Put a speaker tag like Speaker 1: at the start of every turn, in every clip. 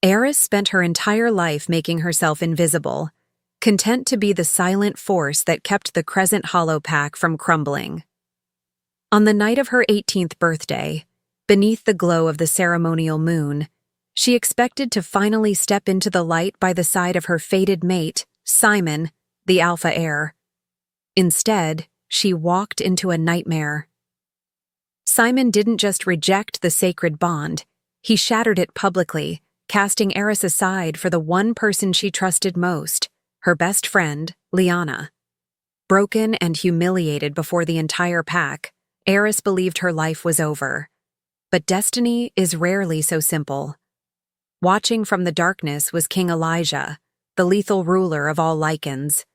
Speaker 1: Aris spent her entire life making herself invisible, content to be the silent force that kept the Crescent Hollow Pack from crumbling. On the night of her 18th birthday, beneath the glow of the ceremonial moon, she expected to finally step into the light by the side of her fated mate, Simon, the alpha heir. Instead, she walked into a nightmare. Simon didn't just reject the sacred bond, he shattered it publicly, casting Aris aside for the one person she trusted most, her best friend, Liana. Broken and humiliated before the entire pack, Aris believed her life was over. But destiny is rarely so simple. Watching from the darkness was King Elijah, the lethal ruler of all Lycans.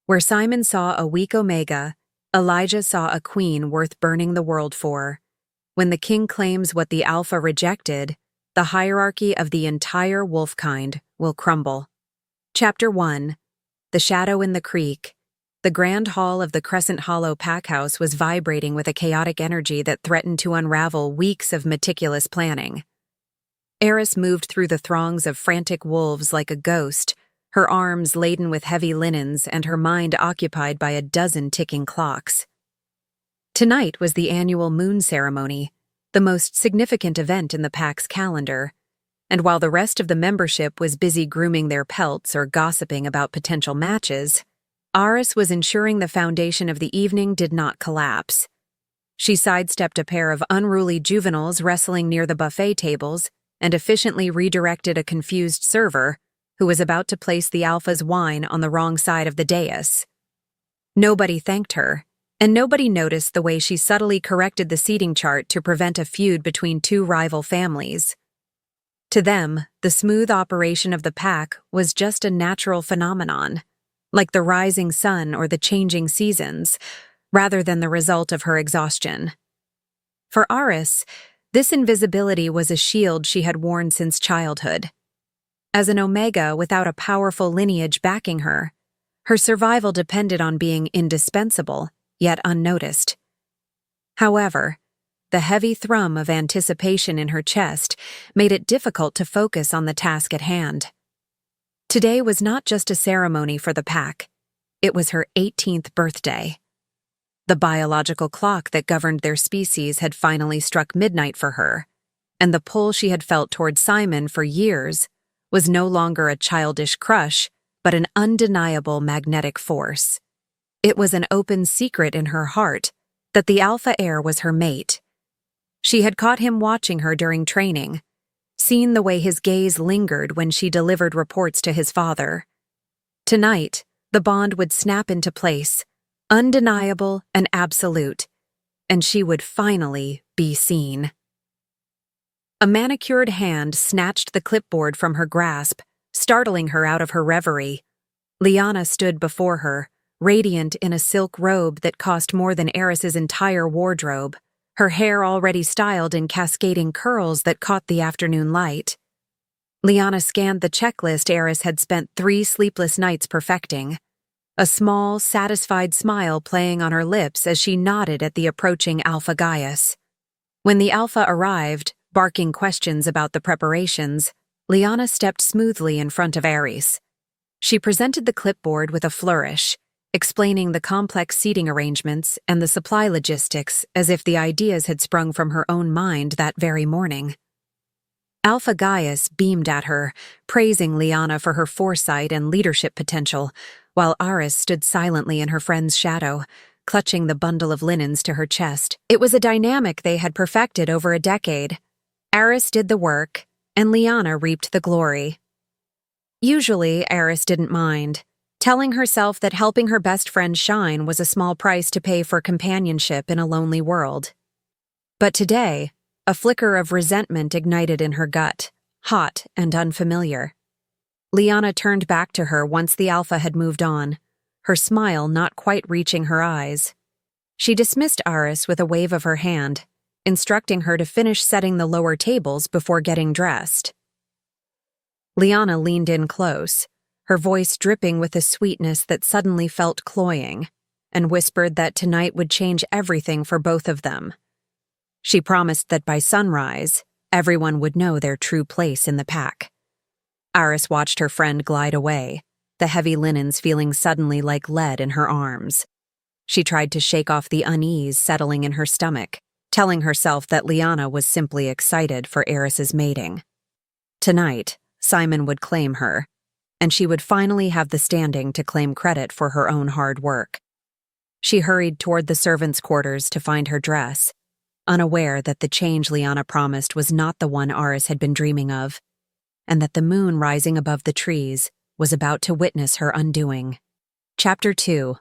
Speaker 1: Where Simon saw a weak Omega, Elijah saw a queen worth burning the world for. When the king claims what the Alpha rejected, the hierarchy of the entire wolfkind will crumble. Chapter 1. The Shadow in the Creek. The grand hall of the Crescent Hollow Packhouse was vibrating with a chaotic energy that threatened to unravel weeks of meticulous planning. Aris moved through the throngs of frantic wolves like a ghost, her arms laden with heavy linens and her mind occupied by a dozen ticking clocks. Tonight was the annual moon ceremony, the most significant event in the pack's calendar, and while the rest of the membership was busy grooming their pelts or gossiping about potential matches, Aris was ensuring the foundation of the evening did not collapse. She sidestepped a pair of unruly juveniles wrestling near the buffet tables and efficiently redirected a confused server who was about to place the Alpha's wine on the wrong side of the dais. Nobody thanked her, and nobody noticed the way she subtly corrected the seating chart to prevent a feud between two rival families. To them, the smooth operation of the pack was just a natural phenomenon, like the rising sun or the changing seasons, rather than the result of her exhaustion. For Aris, this invisibility was a shield she had worn since childhood. As an Omega without a powerful lineage backing her, her survival depended on being indispensable, yet unnoticed. However, the heavy thrum of anticipation in her chest made it difficult to focus on the task at hand. Today was not just a ceremony for the pack, it was her 18th birthday. The biological clock that governed their species had finally struck midnight for her, and the pull she had felt toward Simon for years was no longer a childish crush, but an undeniable magnetic force. It was an open secret in her heart that the alpha heir was her mate. She had caught him watching her during training, seen the way his gaze lingered when she delivered reports to his father. Tonight, the bond would snap into place, undeniable and absolute, and she would finally be seen. A manicured hand snatched the clipboard from her grasp, startling her out of her reverie. Liana stood before her, radiant in a silk robe that cost more than Aris's entire wardrobe, her hair already styled in cascading curls that caught the afternoon light. Liana scanned the checklist Aris had spent 3 sleepless nights perfecting, a small, satisfied smile playing on her lips as she nodded at the approaching Alpha Gaius. When the Alpha arrived, barking questions about the preparations, Liana stepped smoothly in front of Aris. She presented the clipboard with a flourish, explaining the complex seating arrangements and the supply logistics as if the ideas had sprung from her own mind that very morning. Alpha Gaius beamed at her, praising Liana for her foresight and leadership potential, while Aris stood silently in her friend's shadow, clutching the bundle of linens to her chest. It was a dynamic they had perfected over a decade. Aris did the work, and Liana reaped the glory. Usually, Aris didn't mind, telling herself that helping her best friend shine was a small price to pay for companionship in a lonely world. But today, a flicker of resentment ignited in her gut, hot and unfamiliar. Liana turned back to her once the Alpha had moved on, her smile not quite reaching her eyes. She dismissed Aris with a wave of her hand, instructing her to finish setting the lower tables before getting dressed. Liana leaned in close, her voice dripping with a sweetness that suddenly felt cloying, and whispered that tonight would change everything for both of them. She promised that by sunrise, everyone would know their true place in the pack. Aris watched her friend glide away, the heavy linens feeling suddenly like lead in her arms. She tried to shake off the unease settling in her stomach, telling herself that Liana was simply excited for Aris's mating. Tonight, Simon would claim her, and she would finally have the standing to claim credit for her own hard work. She hurried toward the servants' quarters to find her dress, unaware that the change Liana promised was not the one Aris had been dreaming of, and that the moon rising above the trees was about to witness her undoing. Chapter 2.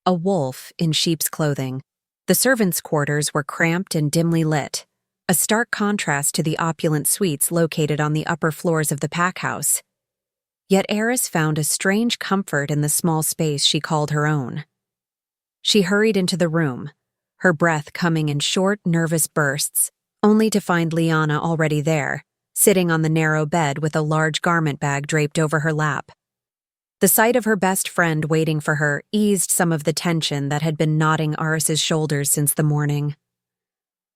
Speaker 1: A wolf in sheep's clothing. The servants' quarters were cramped and dimly lit, a stark contrast to the opulent suites located on the upper floors of the pack house. Yet Aris found a strange comfort in the small space she called her own. She hurried into the room, her breath coming in short, nervous bursts, only to find Liana already there, sitting on the narrow bed with a large garment bag draped over her lap. The sight of her best friend waiting for her eased some of the tension that had been knotting Aris's shoulders since the morning.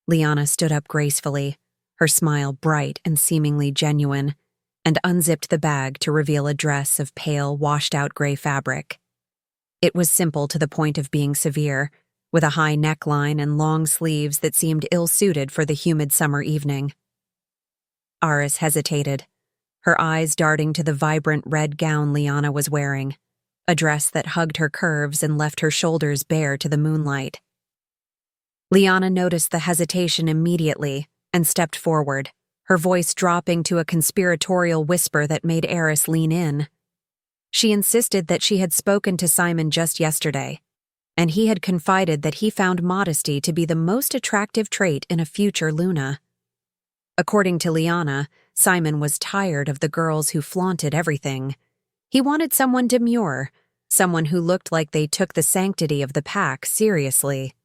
Speaker 1: Liana stood up gracefully, her smile bright and seemingly genuine, and unzipped the bag to reveal a dress of pale, washed-out gray fabric. It was simple to the point of being severe, with a high neckline and long sleeves that seemed ill-suited for the humid summer evening. Aris hesitated, her eyes darting to the vibrant red gown Liana was wearing, a dress that hugged her curves and left her shoulders bare to the moonlight. Liana noticed the hesitation immediately and stepped forward, her voice dropping to a conspiratorial whisper that made Aris lean in. She insisted that she had spoken to Simon just yesterday, and he had confided that he found modesty to be the most attractive trait in a future Luna. According to Liana, Simon was tired of the girls who flaunted everything. He wanted someone demure, someone who looked like they took the sanctity of the pack seriously.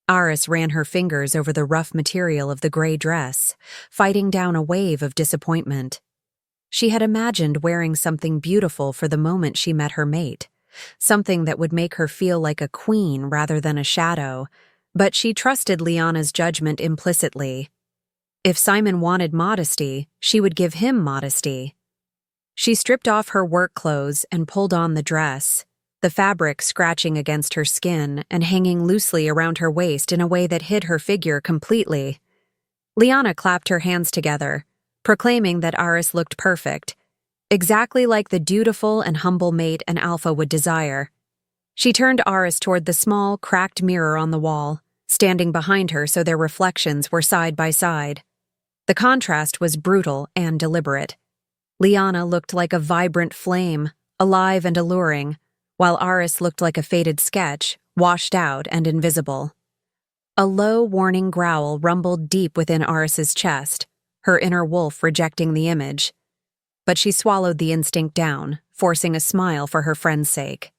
Speaker 1: Aris ran her fingers over the rough material of the gray dress, fighting down a wave of disappointment. She had imagined wearing something beautiful for the moment she met her mate, something that would make her feel like a queen rather than a shadow, but she trusted Liana's judgment implicitly. If Simon wanted modesty, she would give him modesty. She stripped off her work clothes and pulled on the dress, the fabric scratching against her skin and hanging loosely around her waist in a way that hid her figure completely. Liana clapped her hands together, proclaiming that Aris looked perfect, exactly like the dutiful and humble mate an alpha would desire. She turned Aris toward the small, cracked mirror on the wall, standing behind her so their reflections were side by side. The contrast was brutal and deliberate. Liana looked like a vibrant flame, alive and alluring, while Aris looked like a faded sketch, washed out and invisible. A low, warning growl rumbled deep within Aris's chest, her inner wolf rejecting the image. But she swallowed the instinct down, forcing a smile for her friend's sake.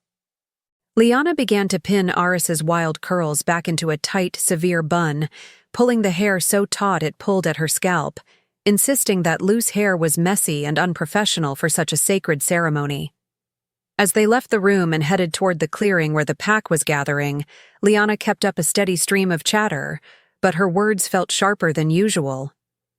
Speaker 1: Liana began to pin Aris's wild curls back into a tight, severe bun, pulling the hair so taut it pulled at her scalp, insisting that loose hair was messy and unprofessional for such a sacred ceremony. As they left the room and headed toward the clearing where the pack was gathering, Liana kept up a steady stream of chatter, but her words felt sharper than usual.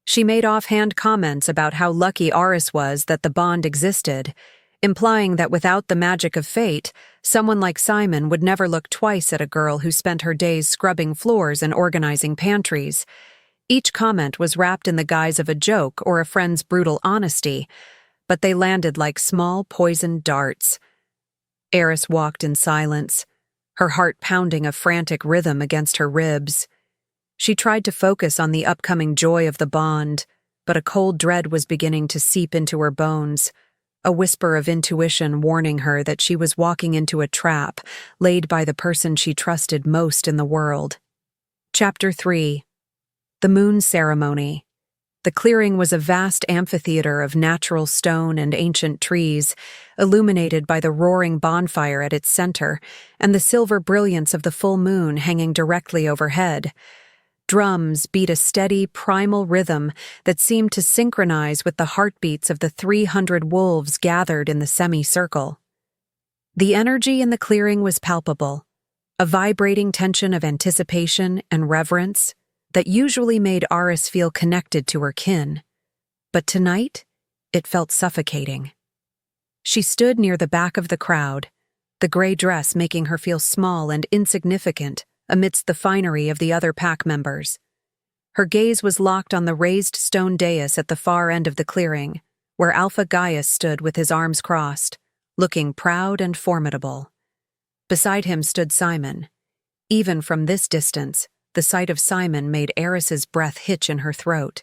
Speaker 1: She made offhand comments about how lucky Aris was that the bond existed, implying that without the magic of fate, someone like Simon would never look twice at a girl who spent her days scrubbing floors and organizing pantries. Each comment was wrapped in the guise of a joke or a friend's brutal honesty, but they landed like small, poisoned darts. Aris walked in silence, her heart pounding a frantic rhythm against her ribs. She tried to focus on the upcoming joy of the bond, but a cold dread was beginning to seep into her bones, a whisper of intuition warning her that she was walking into a trap laid by the person she trusted most in the world. Chapter 3. The Moon Ceremony. The clearing was a vast amphitheater of natural stone and ancient trees, illuminated by the roaring bonfire at its center and the silver brilliance of the full moon hanging directly overhead. Drums beat a steady, primal rhythm that seemed to synchronize with the heartbeats of the 300 wolves gathered in the semicircle. The energy in the clearing was palpable, a vibrating tension of anticipation and reverence that usually made Aris feel connected to her kin. But tonight, It felt suffocating. She stood near the back of the crowd, the gray dress making her feel small and insignificant amidst the finery of the other pack members. Her gaze was locked on the raised stone dais at the far end of the clearing, where Alpha Gaius stood with his arms crossed, looking proud and formidable. Beside him stood Simon. Even from this distance, the sight of Simon made Aris's breath hitch in her throat.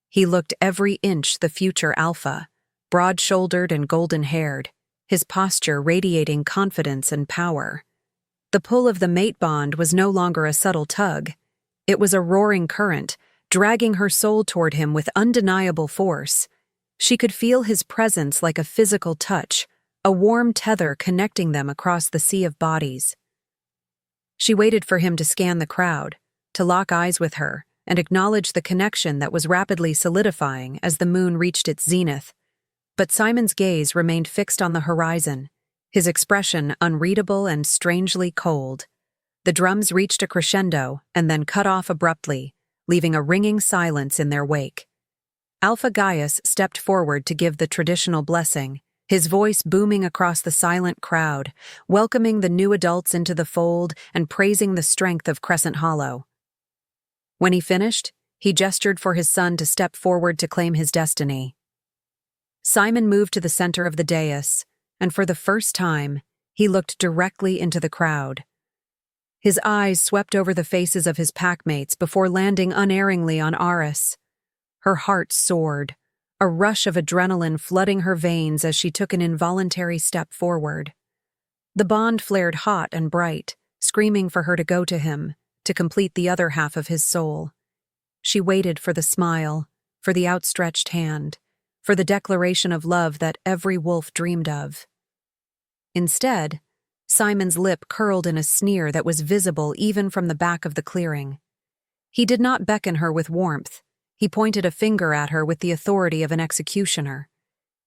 Speaker 1: He looked every inch the future Alpha, broad-shouldered and golden-haired, his posture radiating confidence and power. The pull of the mate bond was no longer a subtle tug. It was a roaring current, dragging her soul toward him with undeniable force. She could feel his presence like a physical touch, a warm tether connecting them across the sea of bodies. She waited for him to scan the crowd, to lock eyes with her, and acknowledge the connection that was rapidly solidifying as the moon reached its zenith. But Simon's gaze remained fixed on the horizon, his expression unreadable and strangely cold. The drums reached a crescendo and then cut off abruptly, leaving a ringing silence in their wake. Alpha Gaius stepped forward to give the traditional blessing, his voice booming across the silent crowd, welcoming the new adults into the fold and praising the strength of Crescent Hollow. When he finished, he gestured for his son to step forward to claim his destiny. Simon moved to the center of the dais, and for the first time, he looked directly into the crowd. His eyes swept over the faces of his packmates before landing unerringly on Aris. Her heart soared, a rush of adrenaline flooding her veins as she took an involuntary step forward. The bond flared hot and bright, screaming for her to go to him, to complete the other half of his soul. She waited for the smile, for the outstretched hand, for the declaration of love that every wolf dreamed of. Instead, Simon's lip curled in a sneer that was visible even from the back of the clearing. He did not beckon her with warmth. He pointed a finger at her with the authority of an executioner.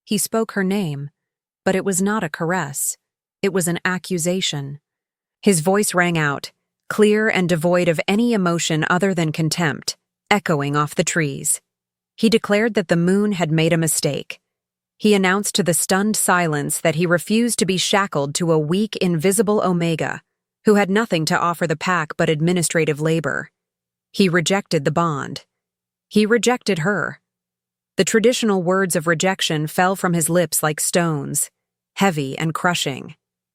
Speaker 1: He spoke her name, but it was not a caress. It was an accusation. His voice rang out, clear and devoid of any emotion other than contempt, echoing off the trees. He declared that the moon had made a mistake. He announced to the stunned silence that he refused to be shackled to a weak, invisible Omega, who had nothing to offer the pack but administrative labor. He rejected the bond. He rejected her. The traditional words of rejection fell from his lips like stones, heavy and crushing,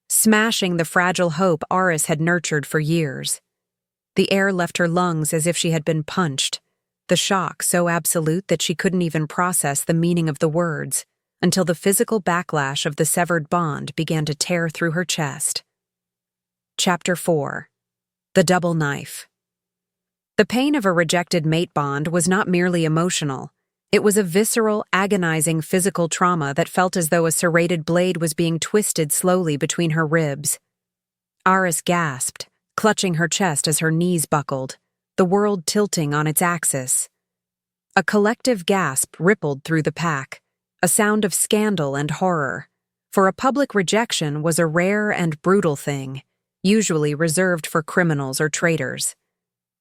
Speaker 1: smashing the fragile hope Aris had nurtured for years. The air left her lungs as if she had been punched, the shock so absolute that she couldn't even process the meaning of the words, until the physical backlash of the severed bond began to tear through her chest. Chapter 4. The Double Knife. The pain of a rejected mate bond was not merely emotional. It was a visceral, agonizing physical trauma that felt as though a serrated blade was being twisted slowly between her ribs. Aris gasped, clutching her chest as her knees buckled, the world tilting on its axis. A collective gasp rippled through the pack, a sound of scandal and horror, for a public rejection was a rare and brutal thing, usually reserved for criminals or traitors.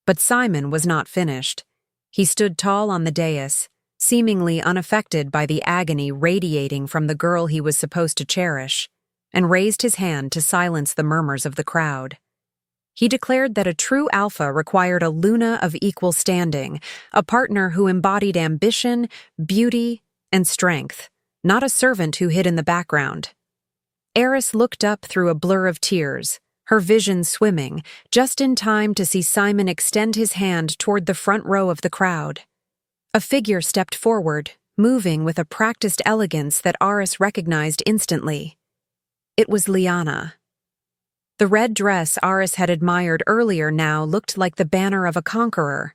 Speaker 1: But Simon was not finished. He stood tall on the dais, seemingly unaffected by the agony radiating from the girl he was supposed to cherish, and raised his hand to silence the murmurs of the crowd. He declared that a true alpha required a Luna of equal standing, a partner who embodied ambition, beauty, and strength, not a servant who hid in the background. Aris looked up through a blur of tears, her vision swimming, just in time to see Simon extend his hand toward the front row of the crowd. A figure stepped forward, moving with a practiced elegance that Aris recognized instantly. It was Liana. The red dress Aris had admired earlier now looked like the banner of a conqueror.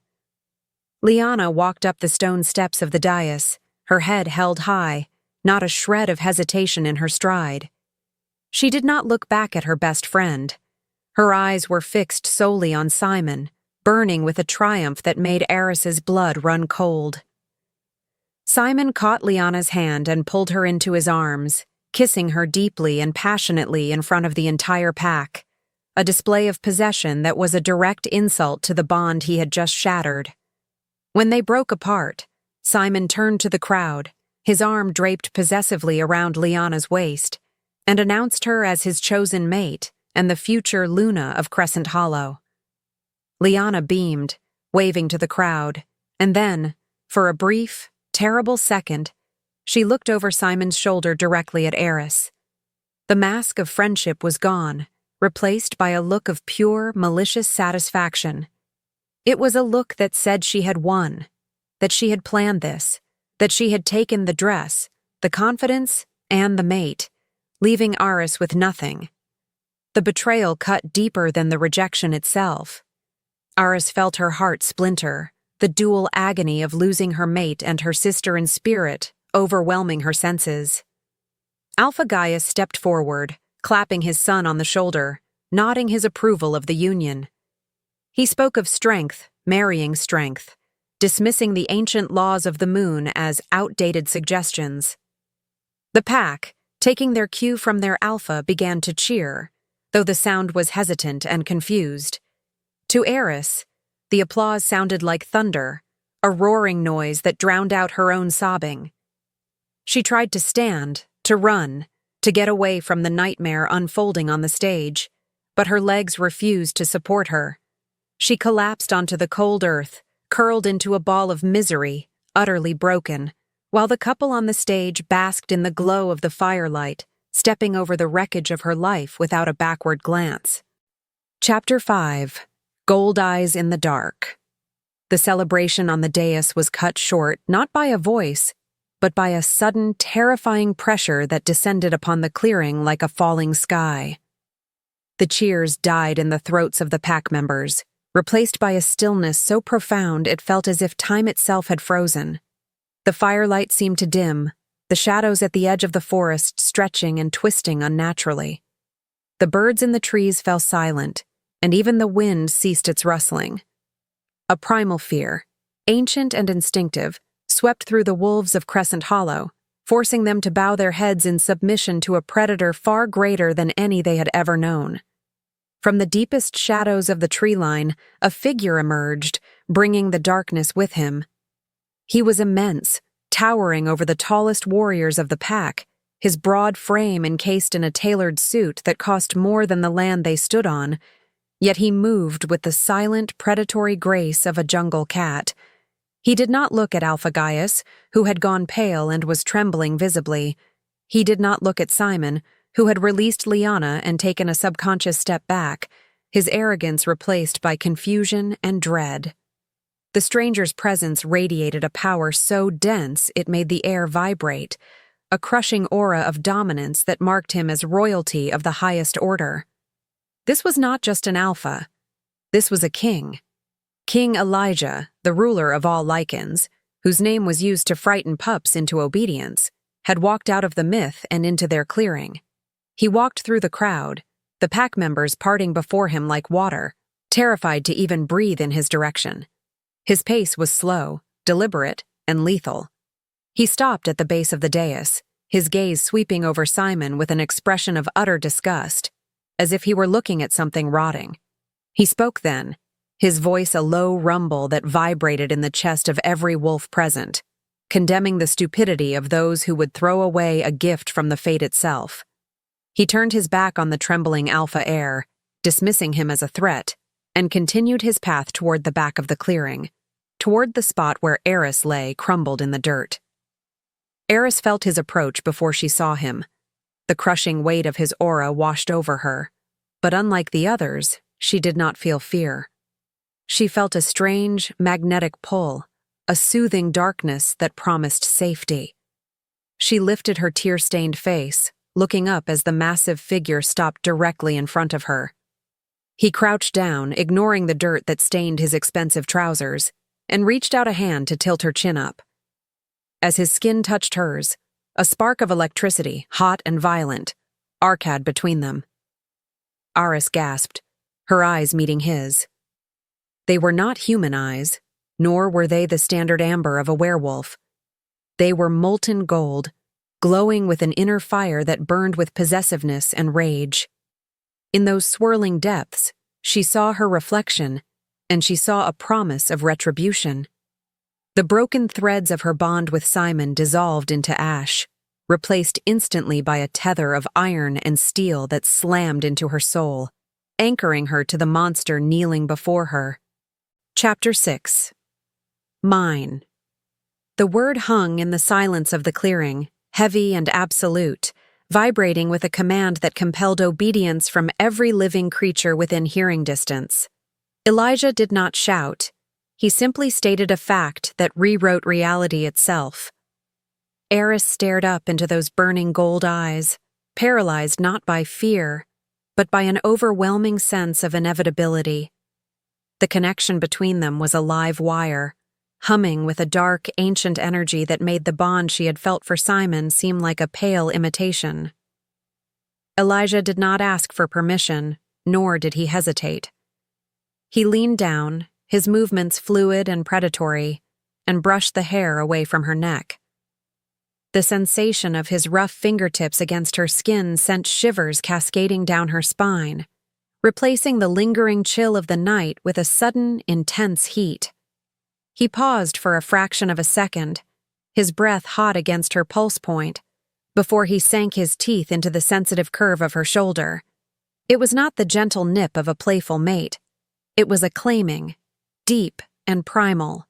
Speaker 1: Liana walked up the stone steps of the dais, her head held high, not a shred of hesitation in her stride. She did not look back at her best friend. Her eyes were fixed solely on Simon, burning with a triumph that made Aris's blood run cold. Simon caught Liana's hand and pulled her into his arms, kissing her deeply and passionately in front of the entire pack, a display of possession that was a direct insult to the bond he had just shattered. When they broke apart, Simon turned to the crowd, his arm draped possessively around Liana's waist, and announced her as his chosen mate and the future Luna of Crescent Hollow. Liana beamed, waving to the crowd, and then, for a brief, terrible second, she looked over Simon's shoulder directly at Aris. The mask of friendship was gone, replaced by a look of pure, malicious satisfaction. It was a look that said she had won, that she had planned this, that she had taken the dress, the confidence, and the mate, leaving Aris with nothing. The betrayal cut deeper than the rejection itself. Aris felt her heart splinter, the dual agony of losing her mate and her sister in spirit overwhelming her senses. Alpha Gaius stepped forward, clapping his son on the shoulder, nodding his approval of the union. He spoke of strength, marrying strength, dismissing the ancient laws of the moon as outdated suggestions. The pack, taking their cue from their alpha, began to cheer, though the sound was hesitant and confused. To Aris, the applause sounded like thunder, a roaring noise that drowned out her own sobbing. She tried to stand, to run, to get away from the nightmare unfolding on the stage, but her legs refused to support her. She collapsed onto the cold earth, curled into a ball of misery, utterly broken, while the couple on the stage basked in the glow of the firelight, stepping over the wreckage of her life without a backward glance. Chapter 5. Gold Eyes in the Dark. The celebration on the dais was cut short not by a voice, but by a sudden, terrifying pressure that descended upon the clearing like a falling sky. The cheers died in the throats of the pack members, replaced by a stillness so profound it felt as if time itself had frozen. The firelight seemed to dim, the shadows at the edge of the forest stretching and twisting unnaturally. The birds in the trees fell silent, and even the wind ceased its rustling. A primal fear, ancient and instinctive, swept through the wolves of Crescent Hollow, forcing them to bow their heads in submission to a predator far greater than any they had ever known. From the deepest shadows of the tree line, a figure emerged, bringing the darkness with him. He was immense, towering over the tallest warriors of the pack, his broad frame encased in a tailored suit that cost more than the land they stood on, yet he moved with the silent, predatory grace of a jungle cat. He did not look at Alpha Gaius, who had gone pale and was trembling visibly. He did not look at Simon, who had released Liana and taken a subconscious step back, his arrogance replaced by confusion and dread. The stranger's presence radiated a power so dense it made the air vibrate, a crushing aura of dominance that marked him as royalty of the highest order. This was not just an alpha. This was a king. King Elijah, the ruler of all Lycans, whose name was used to frighten pups into obedience, had walked out of the myth and into their clearing. He walked through the crowd, the pack members parting before him like water, terrified to even breathe in his direction. His pace was slow, deliberate, and lethal. He stopped at the base of the dais, his gaze sweeping over Simon with an expression of utter disgust, as if he were looking at something rotting. He spoke then, his voice a low rumble that vibrated in the chest of every wolf present, condemning the stupidity of those who would throw away a gift from the fate itself. He turned his back on the trembling alpha heir, dismissing him as a threat, and continued his path toward the back of the clearing, toward the spot where Aris lay crumbled in the dirt. Aris felt his approach before she saw him. The crushing weight of his aura washed over her, but unlike the others, she did not feel fear. She felt a strange, magnetic pull, a soothing darkness that promised safety. She lifted her tear-stained face, looking up as the massive figure stopped directly in front of her. He crouched down, ignoring the dirt that stained his expensive trousers, and reached out a hand to tilt her chin up. As his skin touched hers, a spark of electricity, hot and violent, arcade between them. Aris gasped, her eyes meeting his. They were not human eyes, nor were they the standard amber of a werewolf. They were molten gold, glowing with an inner fire that burned with possessiveness and rage. In those swirling depths, she saw her reflection, and she saw a promise of retribution. The broken threads of her bond with Simon dissolved into ash, replaced instantly by a tether of iron and steel that slammed into her soul, anchoring her to the monster kneeling before her. Chapter 6. Mine. The word hung in the silence of the clearing, heavy and absolute, vibrating with a command that compelled obedience from every living creature within hearing distance. Elijah did not shout. He simply stated a fact that rewrote reality itself. Aris stared up into those burning gold eyes, paralyzed not by fear, but by an overwhelming sense of inevitability. The connection between them was a live wire, humming with a dark, ancient energy that made the bond she had felt for Simon seem like a pale imitation. Elijah did not ask for permission, nor did he hesitate. He leaned down, his movements fluid and predatory, and brushed the hair away from her neck. The sensation of his rough fingertips against her skin sent shivers cascading down her spine, replacing the lingering chill of the night with a sudden, intense heat. He paused for a fraction of a second, his breath hot against her pulse point, before he sank his teeth into the sensitive curve of her shoulder. It was not the gentle nip of a playful mate. It was a claiming, deep and primal.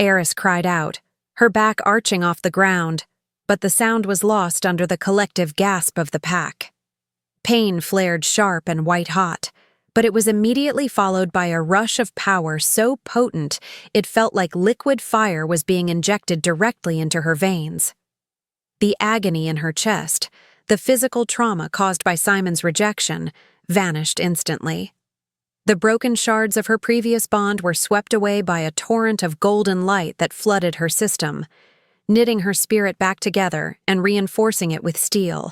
Speaker 1: Aris cried out, her back arching off the ground, but the sound was lost under the collective gasp of the pack. Pain flared sharp and white-hot, but it was immediately followed by a rush of power so potent it felt like liquid fire was being injected directly into her veins. The agony in her chest, the physical trauma caused by Simon's rejection, vanished instantly. The broken shards of her previous bond were swept away by a torrent of golden light that flooded her system, knitting her spirit back together and reinforcing it with steel.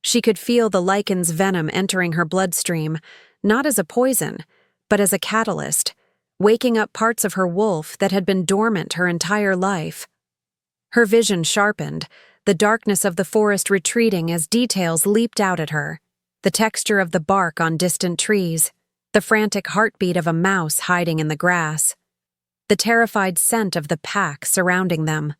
Speaker 1: She could feel the Lycan's venom entering her bloodstream, not as a poison, but as a catalyst, waking up parts of her wolf that had been dormant her entire life. Her vision sharpened, the darkness of the forest retreating as details leaped out at her, the texture of the bark on distant trees, the frantic heartbeat of a mouse hiding in the grass, the terrified scent of the pack surrounding them.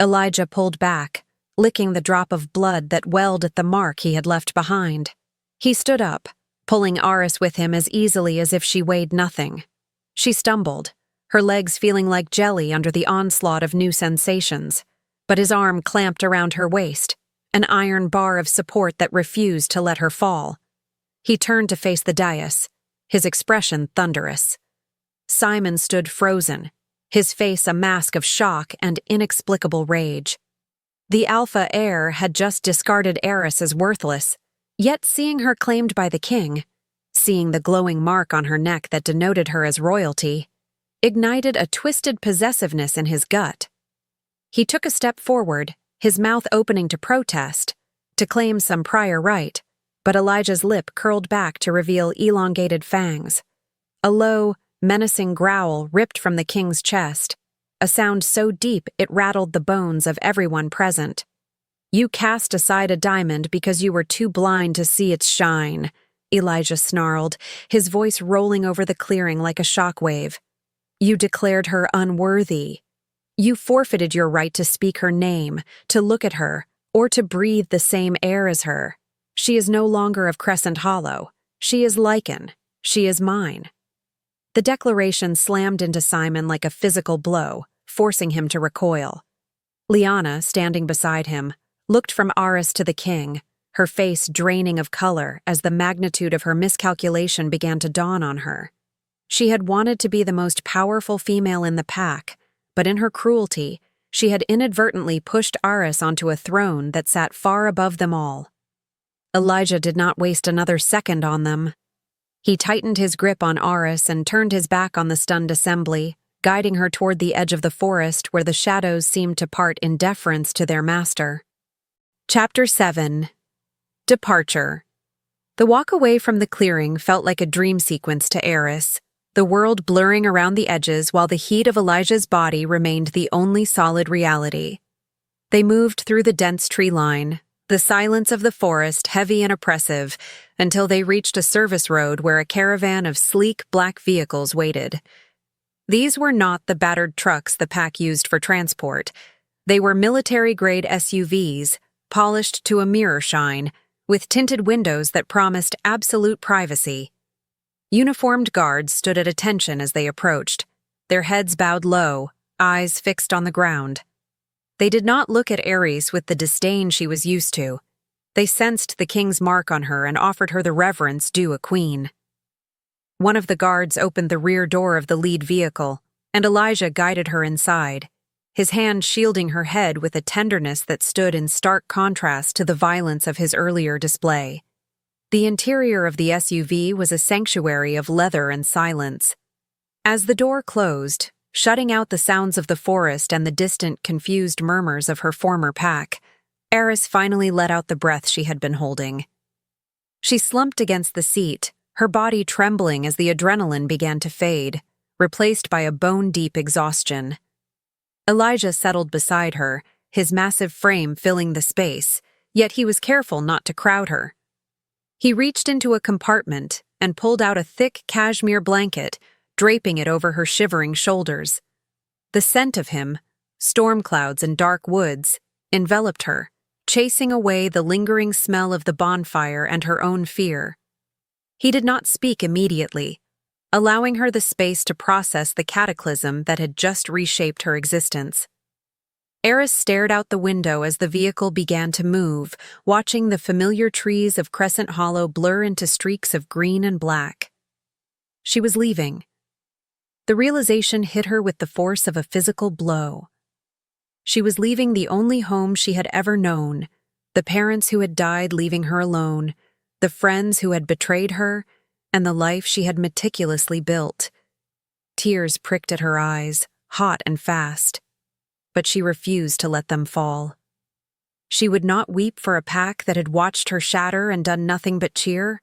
Speaker 1: Elijah pulled back, licking the drop of blood that welled at the mark he had left behind. He stood up, pulling Aris with him as easily as if she weighed nothing. She stumbled, her legs feeling like jelly under the onslaught of new sensations, but his arm clamped around her waist, an iron bar of support that refused to let her fall. He turned to face the dais, his expression thunderous. Simon stood frozen, his face a mask of shock and inexplicable rage. The alpha heir had just discarded Aris as worthless, yet seeing her claimed by the king, seeing the glowing mark on her neck that denoted her as royalty, ignited a twisted possessiveness in his gut. He took a step forward, his mouth opening to protest, to claim some prior right, but Elijah's lip curled back to reveal elongated fangs. A low, menacing growl ripped from the king's chest, a sound so deep it rattled the bones of everyone present. "You cast aside a diamond because you were too blind to see its shine," Elijah snarled, his voice rolling over the clearing like a shockwave. "You declared her unworthy. You forfeited your right to speak her name, to look at her, or to breathe the same air as her. She is no longer of Crescent Hollow. She is Lycan. She is mine." The declaration slammed into Simon like a physical blow, forcing him to recoil. Liana, standing beside him, looked from Aris to the king, her face draining of color as the magnitude of her miscalculation began to dawn on her. She had wanted to be the most powerful female in the pack, but in her cruelty, she had inadvertently pushed Aris onto a throne that sat far above them all. Elijah did not waste another second on them. He tightened his grip on Aris and turned his back on the stunned assembly, guiding her toward the edge of the forest where the shadows seemed to part in deference to their master. Chapter 7. Departure. The walk away from the clearing felt like a dream sequence to Aris, the world blurring around the edges while the heat of Elijah's body remained the only solid reality. They moved through the dense tree line, the silence of the forest heavy and oppressive, until they reached a service road where a caravan of sleek black vehicles waited. These were not the battered trucks the pack used for transport. They were military-grade SUVs, polished to a mirror shine, with tinted windows that promised absolute privacy. Uniformed guards stood at attention as they approached, their heads bowed low, eyes fixed on the ground. They did not look at Aris with the disdain she was used to. They sensed the king's mark on her and offered her the reverence due a queen. One of the guards opened the rear door of the lead vehicle, and Elijah guided her inside, his hand shielding her head with a tenderness that stood in stark contrast to the violence of his earlier display. The interior of the SUV was a sanctuary of leather and silence. As the door closed, shutting out the sounds of the forest and the distant, confused murmurs of her former pack, Aris finally let out the breath she had been holding. She slumped against the seat, her body trembling as the adrenaline began to fade, replaced by a bone-deep exhaustion. Elijah settled beside her, his massive frame filling the space, yet he was careful not to crowd her. He reached into a compartment and pulled out a thick cashmere blanket, draping it over her shivering shoulders. The scent of him, storm clouds and dark woods, enveloped her, chasing away the lingering smell of the bonfire and her own fear. He did not speak immediately, allowing her the space to process the cataclysm that had just reshaped her existence. Aris stared out the window as the vehicle began to move, watching the familiar trees of Crescent Hollow blur into streaks of green and black. She was leaving. The realization hit her with the force of a physical blow. She was leaving the only home she had ever known, the parents who had died leaving her alone, the friends who had betrayed her, and the life she had meticulously built. Tears pricked at her eyes, hot and fast, but she refused to let them fall. She would not weep for a pack that had watched her shatter and done nothing but cheer.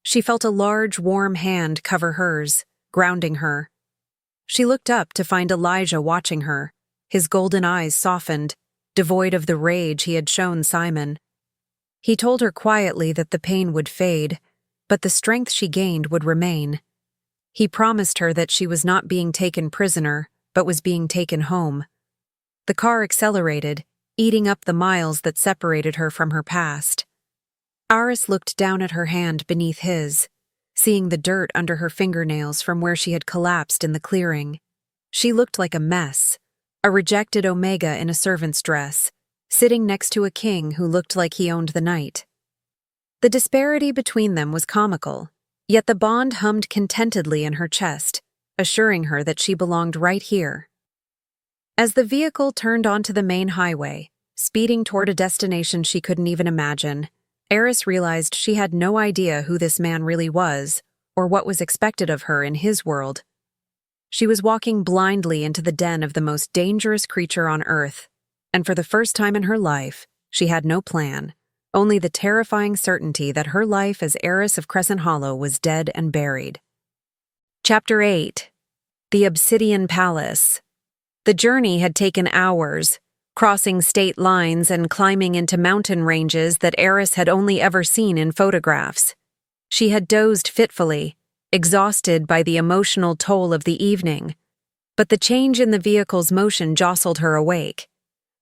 Speaker 1: She felt a large, warm hand cover hers, grounding her. She looked up to find Elijah watching her, his golden eyes softened, devoid of the rage he had shown Simon. He told her quietly that the pain would fade, but the strength she gained would remain. He promised her that she was not being taken prisoner, but was being taken home. The car accelerated, eating up the miles that separated her from her past. Aris looked down at her hand beneath his, seeing the dirt under her fingernails from where she had collapsed in the clearing. She looked like a mess, a rejected Omega in a servant's dress, sitting next to a king who looked like he owned the night. The disparity between them was comical, yet the bond hummed contentedly in her chest, assuring her that she belonged right here. As the vehicle turned onto the main highway, speeding toward a destination she couldn't even imagine, Aris realized she had no idea who this man really was, or what was expected of her in his world. She was walking blindly into the den of the most dangerous creature on Earth, and for the first time in her life, she had no plan, only the terrifying certainty that her life as heiress of Crescent Hollow was dead and buried. Chapter 8. The Obsidian Palace. The journey had taken hours, crossing state lines and climbing into mountain ranges that Aris had only ever seen in photographs. She had dozed fitfully, exhausted by the emotional toll of the evening, but the change in the vehicle's motion jostled her awake.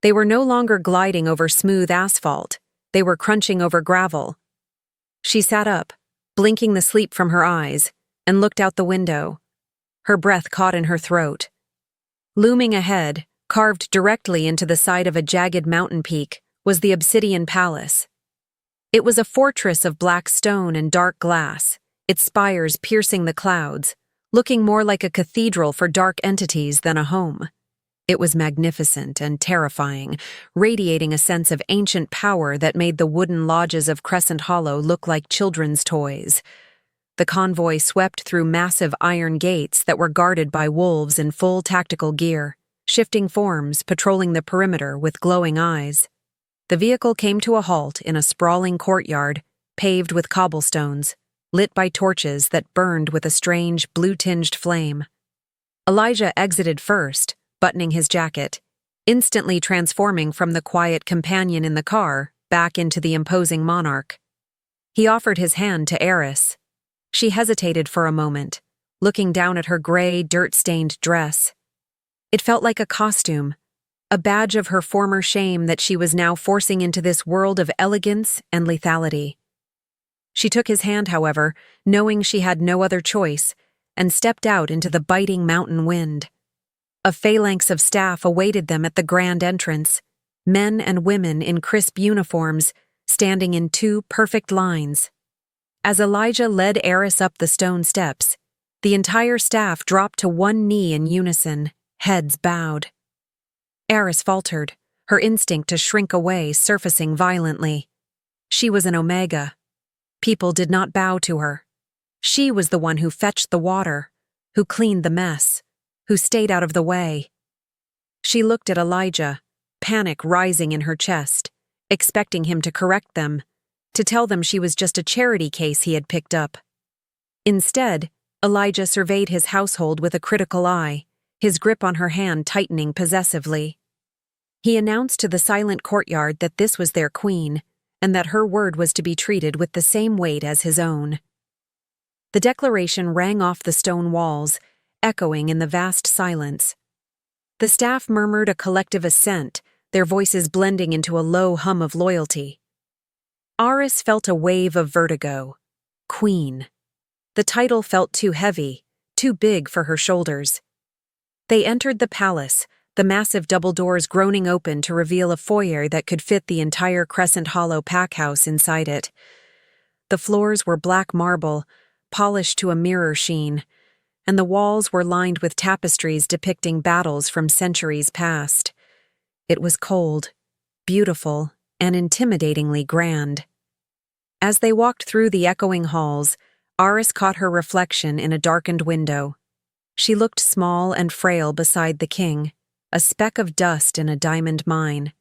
Speaker 1: They were no longer gliding over smooth asphalt, they were crunching over gravel. She sat up, blinking the sleep from her eyes, and looked out the window. Her breath caught in her throat. Looming ahead, carved directly into the side of a jagged mountain peak, was the Obsidian Palace. It was a fortress of black stone and dark glass, its spires piercing the clouds, looking more like a cathedral for dark entities than a home. It was magnificent and terrifying, radiating a sense of ancient power that made the wooden lodges of Crescent Hollow look like children's toys. The convoy swept through massive iron gates that were guarded by wolves in full tactical gear, shifting forms, patrolling the perimeter with glowing eyes. The vehicle came to a halt in a sprawling courtyard, paved with cobblestones, lit by torches that burned with a strange blue-tinged flame. Elijah exited first, buttoning his jacket, instantly transforming from the quiet companion in the car back into the imposing monarch. He offered his hand to Aris. She hesitated for a moment, looking down at her gray, dirt-stained dress. It felt like a costume, a badge of her former shame that she was now forcing into this world of elegance and lethality. She took his hand, however, knowing she had no other choice, and stepped out into the biting mountain wind. A phalanx of staff awaited them at the grand entrance, men and women in crisp uniforms, standing in 2 perfect lines. As Elijah led Aris up the stone steps, the entire staff dropped to one knee in unison, heads bowed. Aris faltered, her instinct to shrink away surfacing violently. She was an Omega. People did not bow to her. She was the one who fetched the water, who cleaned the mess, who stayed out of the way. She looked at Elijah, panic rising in her chest, expecting him to correct them, to tell them she was just a charity case he had picked up. Instead, Elijah surveyed his household with a critical eye, his grip on her hand tightening possessively. He announced to the silent courtyard that this was their queen, and that her word was to be treated with the same weight as his own. The declaration rang off the stone walls, echoing in the vast silence. The staff murmured a collective assent, their voices blending into a low hum of loyalty. Aris felt a wave of vertigo. Queen. The title felt too heavy, too big for her shoulders. They entered the palace, the massive double doors groaning open to reveal a foyer that could fit the entire Crescent Hollow packhouse inside it. The floors were black marble, polished to a mirror sheen, and the walls were lined with tapestries depicting battles from centuries past. It was cold, beautiful, and intimidatingly grand. As they walked through the echoing halls, Aris caught her reflection in a darkened window. She looked small and frail beside the king, a speck of dust in a diamond mine.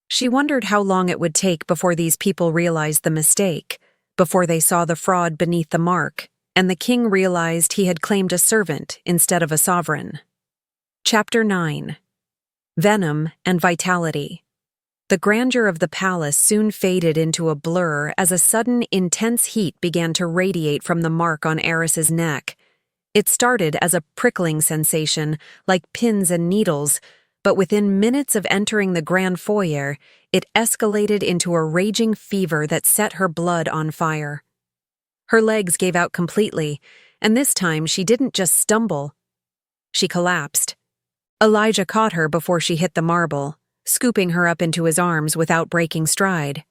Speaker 1: She wondered how long it would take before these people realized the mistake, before they saw the fraud beneath the mark, and the king realized he had claimed a servant instead of a sovereign. Chapter 9. Venom and Vitality. The grandeur of the palace soon faded into a blur as a sudden, intense heat began to radiate from the mark on Aris's neck. It started as a prickling sensation, like pins and needles, but within minutes of entering the grand foyer, it escalated into a raging fever that set her blood on fire. Her legs gave out completely, and this time she didn't just stumble. She collapsed. Elijah caught her before she hit the marble, scooping her up into his arms without breaking stride.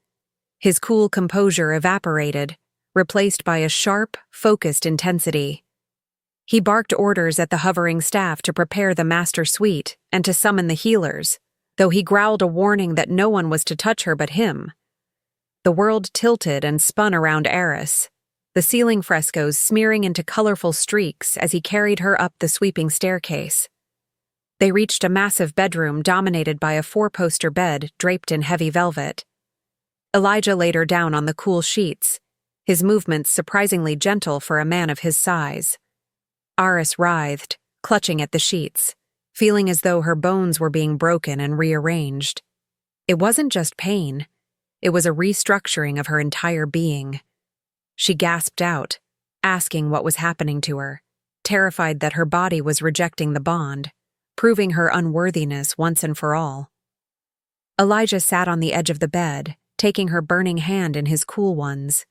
Speaker 1: His cool composure evaporated, replaced by a sharp, focused intensity. He barked orders at the hovering staff to prepare the master suite and to summon the healers, though he growled a warning that no one was to touch her but him. The world tilted and spun around Aris, the ceiling frescoes smearing into colorful streaks as he carried her up the sweeping staircase. They reached a massive bedroom dominated by a 4-poster bed draped in heavy velvet. Elijah laid her down on the cool sheets, his movements surprisingly gentle for a man of his size. Aris writhed, clutching at the sheets, feeling as though her bones were being broken and rearranged. It wasn't just pain, it was a restructuring of her entire being. She gasped out, asking what was happening to her, terrified that her body was rejecting the bond, proving her unworthiness once and for all. Elijah sat on the edge of the bed, taking her burning hand in his cool ones.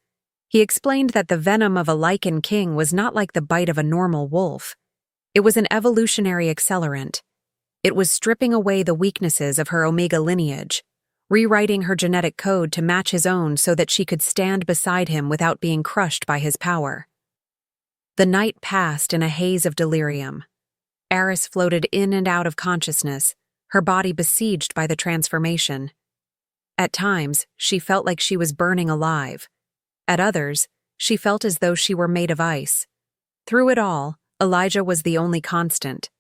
Speaker 1: He explained that the venom of a Lycan king was not like the bite of a normal wolf. It was an evolutionary accelerant. It was stripping away the weaknesses of her Omega lineage, rewriting her genetic code to match his own so that she could stand beside him without being crushed by his power. The night passed in a haze of delirium. Aris floated in and out of consciousness, her body besieged by the transformation. At times, she felt like she was burning alive. At others, she felt as though she were made of ice. Through it all, Elijah was the only constant.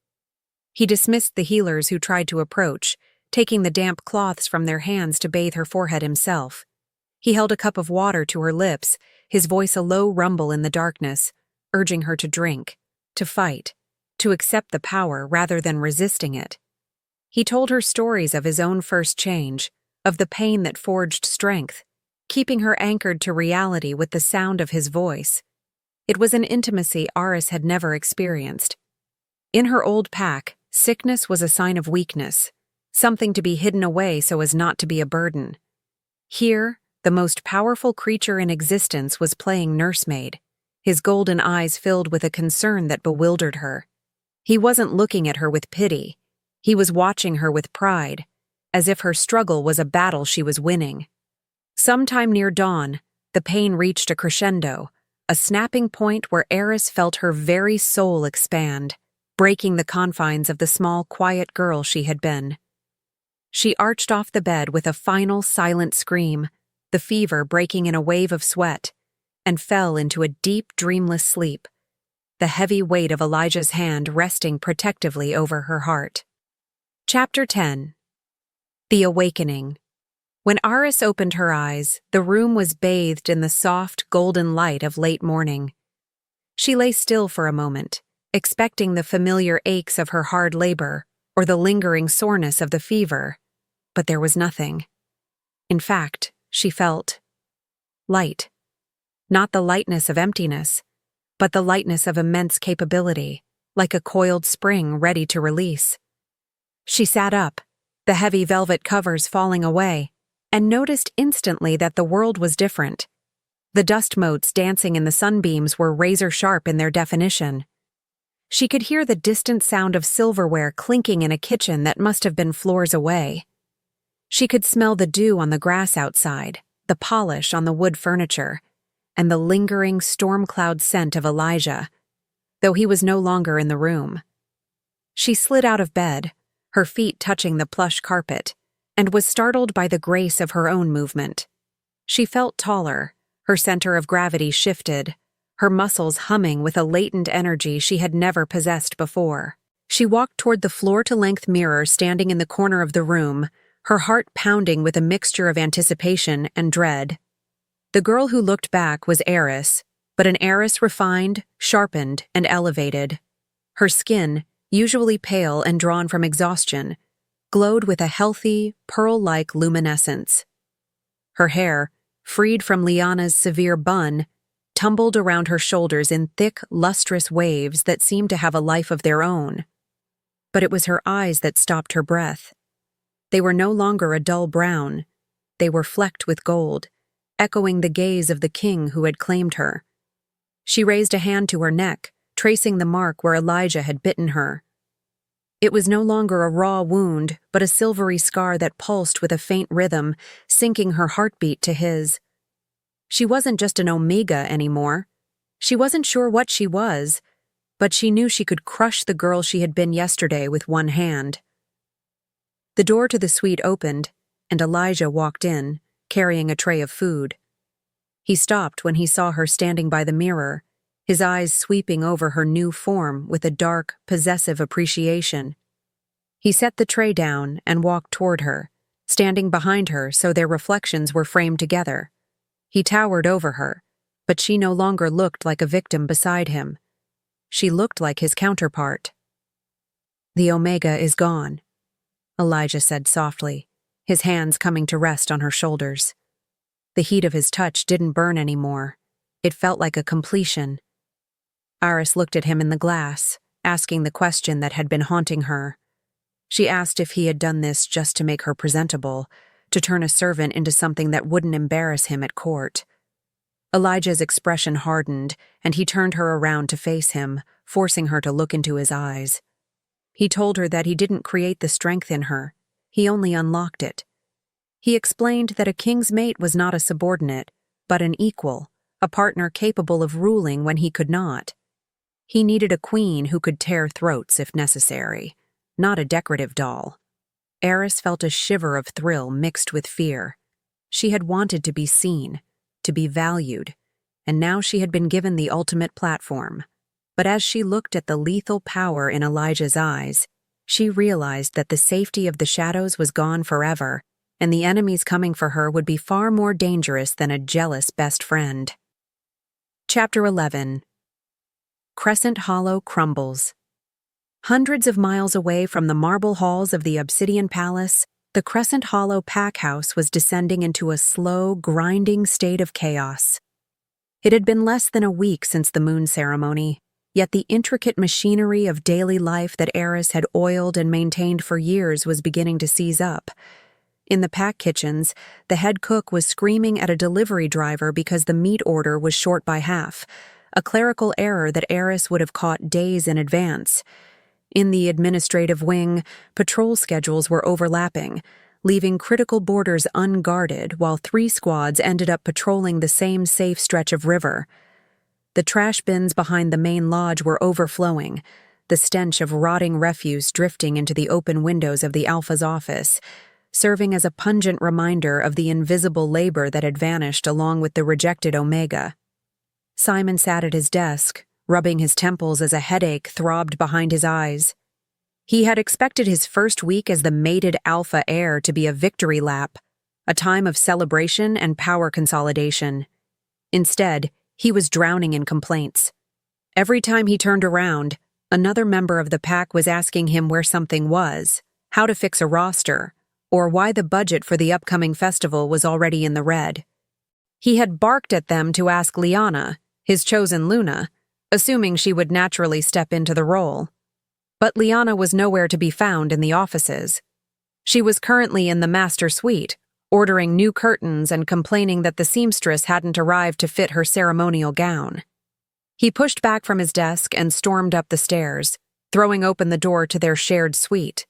Speaker 1: He dismissed the healers who tried to approach, taking the damp cloths from their hands to bathe her forehead himself. He held a cup of water to her lips, his voice a low rumble in the darkness, urging her to drink, to fight, to accept the power rather than resisting it. He told her stories of his own first change, of the pain that forged strength, keeping her anchored to reality with the sound of his voice. It was an intimacy Aris had never experienced. In her old pack, sickness was a sign of weakness, something to be hidden away so as not to be a burden. Here, the most powerful creature in existence was playing nursemaid, his golden eyes filled with a concern that bewildered her. He wasn't looking at her with pity. He was watching her with pride, as if her struggle was a battle she was winning. Sometime near dawn, the pain reached a crescendo, a snapping point where Aris felt her very soul expand, breaking the confines of the small, quiet girl she had been. She arched off the bed with a final silent scream, the fever breaking in a wave of sweat, and fell into a deep, dreamless sleep, the heavy weight of Elijah's hand resting protectively over her heart. Chapter 10. The Awakening. When Aris opened her eyes, the room was bathed in the soft, golden light of late morning. She lay still for a moment, expecting the familiar aches of her hard labor or the lingering soreness of the fever, but there was nothing. In fact, she felt light. Not the lightness of emptiness, but the lightness of immense capability, like a coiled spring ready to release. She sat up, the heavy velvet covers falling away, and noticed instantly that the world was different. The dust motes dancing in the sunbeams were razor-sharp in their definition. She could hear the distant sound of silverware clinking in a kitchen that must have been floors away. She could smell the dew on the grass outside, the polish on the wood furniture, and the lingering storm cloud scent of Elijah, though he was no longer in the room. She slid out of bed, her feet touching the plush carpet, and was startled by the grace of her own movement. She felt taller, her center of gravity shifted, her muscles humming with a latent energy she had never possessed before. She walked toward the floor-to-length mirror standing in the corner of the room, her heart pounding with a mixture of anticipation and dread. The girl who looked back was Aris, but an Aris refined, sharpened, and elevated. Her skin, usually pale and drawn from exhaustion, glowed with a healthy, pearl-like luminescence. Her hair, freed from Liana's severe bun, tumbled around her shoulders in thick, lustrous waves that seemed to have a life of their own. But it was her eyes that stopped her breath. They were no longer a dull brown. They were flecked with gold, echoing the gaze of the king who had claimed her. She raised a hand to her neck, tracing the mark where Elijah had bitten her. It was no longer a raw wound, but a silvery scar that pulsed with a faint rhythm, syncing her heartbeat to his. She wasn't just an Omega anymore. She wasn't sure what she was, but she knew she could crush the girl she had been yesterday with one hand. The door to the suite opened, and Elijah walked in, carrying a tray of food. He stopped when he saw her standing by the mirror, his eyes sweeping over her new form with a dark, possessive appreciation. He set the tray down and walked toward her, standing behind her so their reflections were framed together. He towered over her, but she no longer looked like a victim beside him. She looked like his counterpart. "The Omega is gone," Elijah said softly, his hands coming to rest on her shoulders. The heat of his touch didn't burn anymore. It felt like a completion. Aris looked at him in the glass, asking the question that had been haunting her. She asked if he had done this just to make her presentable, to turn a servant into something that wouldn't embarrass him at court. Elijah's expression hardened, and he turned her around to face him, forcing her to look into his eyes. He told her that he didn't create the strength in her, he only unlocked it. He explained that a king's mate was not a subordinate, but an equal, a partner capable of ruling when he could not. He needed a queen who could tear throats if necessary, not a decorative doll. Aris felt a shiver of thrill mixed with fear. She had wanted to be seen, to be valued, and now she had been given the ultimate platform. But as she looked at the lethal power in Elijah's eyes, she realized that the safety of the shadows was gone forever, and the enemies coming for her would be far more dangerous than a jealous best friend. Chapter 11. Crescent Hollow crumbles. Hundreds of miles away from the marble halls of the Obsidian Palace, the Crescent Hollow pack house was descending into a slow, grinding state of chaos. It had been less than a week since the moon ceremony, yet the intricate machinery of daily life that Aris had oiled and maintained for years was beginning to seize up. In the pack kitchens, the head cook was screaming at a delivery driver because the meat order was short by half, a clerical error that Aris would have caught days in advance. In the administrative wing, patrol schedules were overlapping, leaving critical borders unguarded while 3 squads ended up patrolling the same safe stretch of river. The trash bins behind the main lodge were overflowing, the stench of rotting refuse drifting into the open windows of the Alpha's office, serving as a pungent reminder of the invisible labor that had vanished along with the rejected Omega. Simon sat at his desk, rubbing his temples as a headache throbbed behind his eyes. He had expected his first week as the mated Alpha heir to be a victory lap, a time of celebration and power consolidation. Instead, he was drowning in complaints. Every time he turned around, another member of the pack was asking him where something was, how to fix a roster, or why the budget for the upcoming festival was already in the red. He had barked at them to ask Liana, his chosen Luna, assuming she would naturally step into the role. But Liana was nowhere to be found in the offices. She was currently in the master suite, ordering new curtains and complaining that the seamstress hadn't arrived to fit her ceremonial gown. He pushed back from his desk and stormed up the stairs, throwing open the door to their shared suite.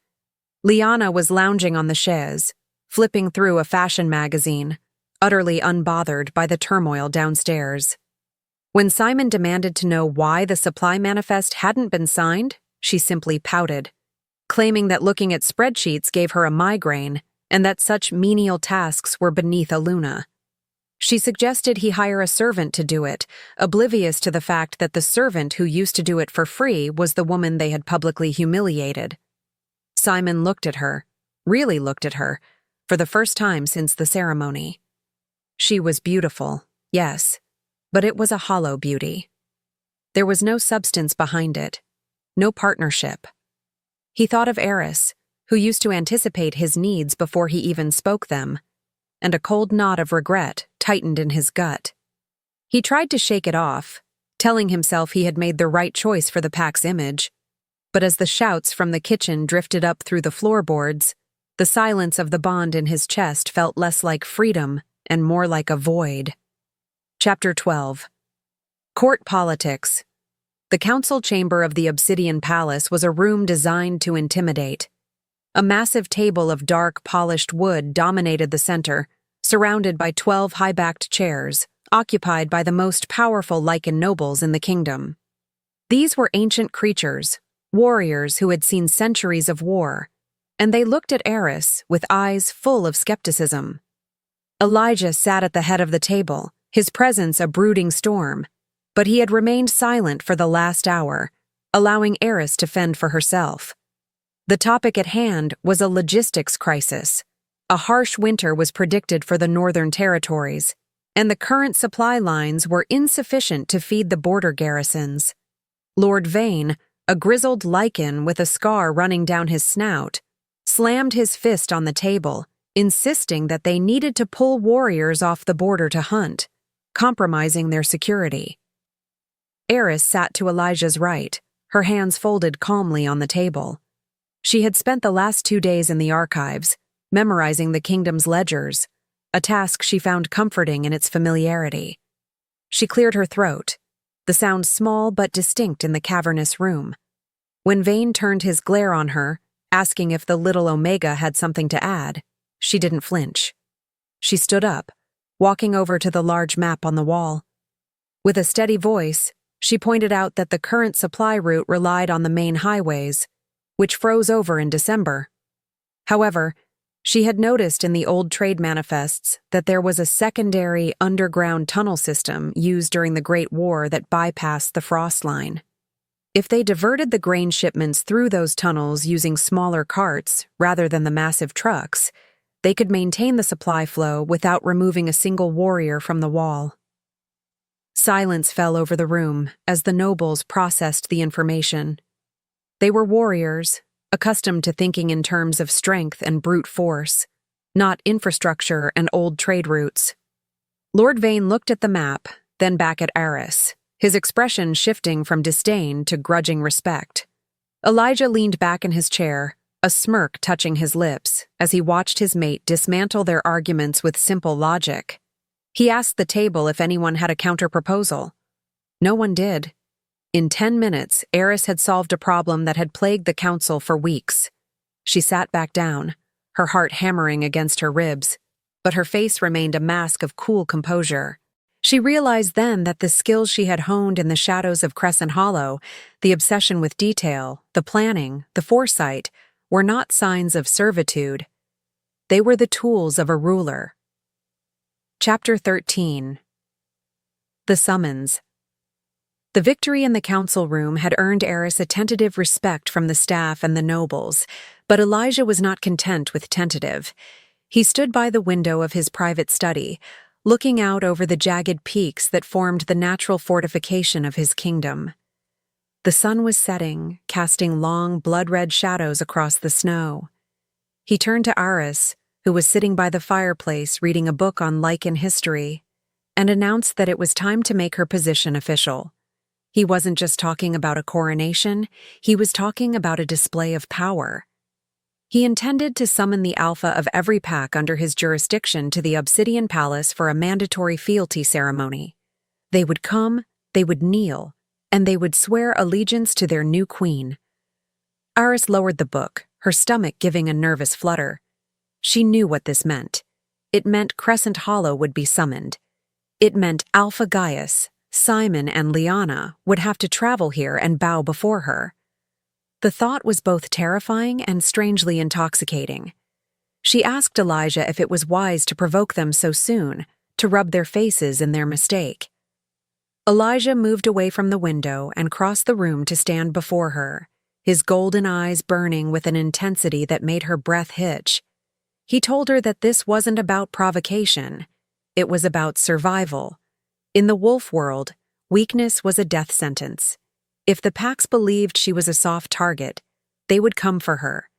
Speaker 1: Liana was lounging on the chaise, flipping through a fashion magazine, utterly unbothered by the turmoil downstairs. When Simon demanded to know why the supply manifest hadn't been signed, she simply pouted, claiming that looking at spreadsheets gave her a migraine and that such menial tasks were beneath a Luna. She suggested he hire a servant to do it, oblivious to the fact that the servant who used to do it for free was the woman they had publicly humiliated. Simon looked at her, really looked at her, for the first time since the ceremony. She was beautiful, yes, but it was a hollow beauty. There was no substance behind it, no partnership. He thought of Aris, who used to anticipate his needs before he even spoke them, and a cold knot of regret tightened in his gut. He tried to shake it off, telling himself he had made the right choice for the pack's image, but as the shouts from the kitchen drifted up through the floorboards, the silence of the bond in his chest felt less like freedom and more like a void. Chapter 12. Court Politics. The council chamber of the Obsidian Palace was a room designed to intimidate. A massive table of dark, polished wood dominated the center, surrounded by 12 high-backed chairs, occupied by the most powerful Lycan nobles in the kingdom. These were ancient creatures, warriors who had seen centuries of war, and they looked at Aris with eyes full of skepticism. Elijah sat at the head of the table, his presence a brooding storm, but he had remained silent for the last hour, allowing Aris to fend for herself. The topic at hand was a logistics crisis. A harsh winter was predicted for the northern territories, and the current supply lines were insufficient to feed the border garrisons. Lord Vane, a grizzled Lycan with a scar running down his snout, slammed his fist on the table, insisting that they needed to pull warriors off the border to hunt, compromising their security. Aris sat to Elijah's right, her hands folded calmly on the table. She had spent the last 2 days in the archives, memorizing the kingdom's ledgers, a task she found comforting in its familiarity. She cleared her throat, the sound small but distinct in the cavernous room. When Vane turned his glare on her, asking if the little Omega had something to add, she didn't flinch. She stood up, walking over to the large map on the wall. With a steady voice, she pointed out that the current supply route relied on the main highways, which froze over in December. However, she had noticed in the old trade manifests that there was a secondary underground tunnel system used during the Great War that bypassed the frost line. If they diverted the grain shipments through those tunnels using smaller carts rather than the massive trucks, they could maintain the supply flow without removing a single warrior from the wall. Silence fell over the room as the nobles processed the information. They were warriors, accustomed to thinking in terms of strength and brute force, not infrastructure and old trade routes. Lord Vane looked at the map then back at Aris, his expression shifting from disdain to grudging respect. Elijah leaned back in his chair, a smirk touching his lips, as he watched his mate dismantle their arguments with simple logic. He asked the table if anyone had a counter-proposal. No one did. In 10 minutes, Aris had solved a problem that had plagued the council for weeks. She sat back down, her heart hammering against her ribs, but her face remained a mask of cool composure. She realized then that the skills she had honed in the shadows of Crescent Hollow, the obsession with detail, the planning, the foresight, were not signs of servitude. They were the tools of a ruler. Chapter 13. The Summons. The victory in the council room had earned Aris a tentative respect from the staff and the nobles, but Elijah was not content with tentative. He stood by the window of his private study, looking out over the jagged peaks that formed the natural fortification of his kingdom. The sun was setting, casting long, blood-red shadows across the snow. He turned to Aris, who was sitting by the fireplace reading a book on Lycan history, and announced that it was time to make her position official. He wasn't just talking about a coronation, he was talking about a display of power. He intended to summon the alpha of every pack under his jurisdiction to the Obsidian Palace for a mandatory fealty ceremony. They would come, they would kneel, and they would swear allegiance to their new queen. Aris lowered the book, her stomach giving a nervous flutter. She knew what this meant. It meant Crescent Hollow would be summoned. It meant Alpha Gaius, Simon, and Liana would have to travel here and bow before her. The thought was both terrifying and strangely intoxicating. She asked Elijah if it was wise to provoke them so soon, to rub their faces in their mistake. Elijah moved away from the window and crossed the room to stand before her, his golden eyes burning with an intensity that made her breath hitch. He told her that this wasn't about provocation. It was about survival. In the wolf world, weakness was a death sentence. If the packs believed she was a soft target, they would come for her.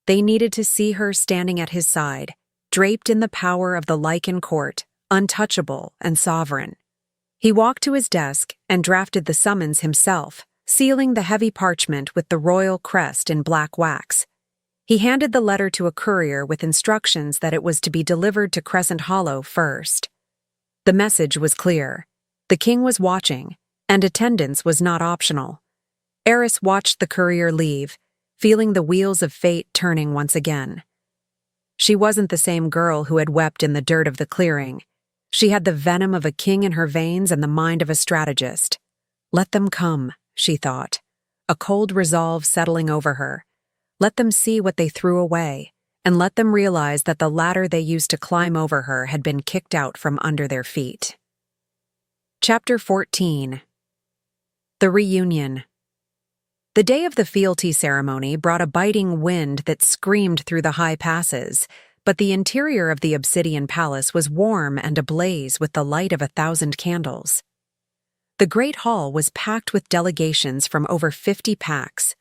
Speaker 1: They needed to see her standing at his side, draped in the power of the Lycan court, untouchable and sovereign. He walked to his desk and drafted the summons himself, sealing the heavy parchment with the royal crest in black wax. He handed the letter to a courier with instructions that it was to be delivered to Crescent Hollow first. The message was clear. The king was watching, and attendance was not optional. Aris watched the courier leave, feeling the wheels of fate turning once again. She wasn't the same girl who had wept in the dirt of the clearing. She had the venom of a king in her veins and the mind of a strategist. Let them come, she thought, a cold resolve settling over her. Let them see what they threw away, and let them realize that the ladder they used to climb over her had been kicked out from under their feet. Chapter 14. The Reunion. The day of the fealty ceremony brought a biting wind that screamed through the high passes, but the interior of the Obsidian Palace was warm and ablaze with the light of 1,000 candles. The great hall was packed with delegations from over 50 packs,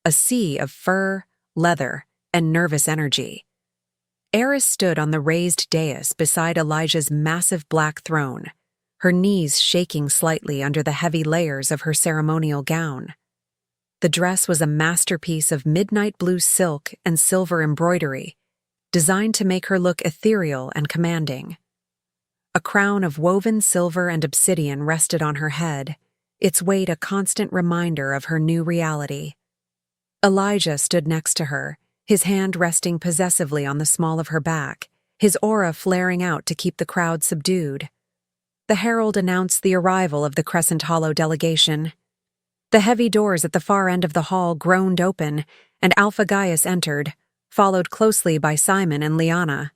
Speaker 1: a sea of fur, leather, and nervous energy. Aris stood on the raised dais beside Elijah's massive black throne, her knees shaking slightly under the heavy layers of her ceremonial gown. The dress was a masterpiece of midnight blue silk and silver embroidery, designed to make her look ethereal and commanding. A crown of woven silver and obsidian rested on her head, its weight a constant reminder of her new reality. Elijah stood next to her, his hand resting possessively on the small of her back, his aura flaring out to keep the crowd subdued. The herald announced the arrival of the Crescent Hollow delegation. The heavy doors at the far end of the hall groaned open, and Alpha Gaius entered, followed closely by Simon and Liana.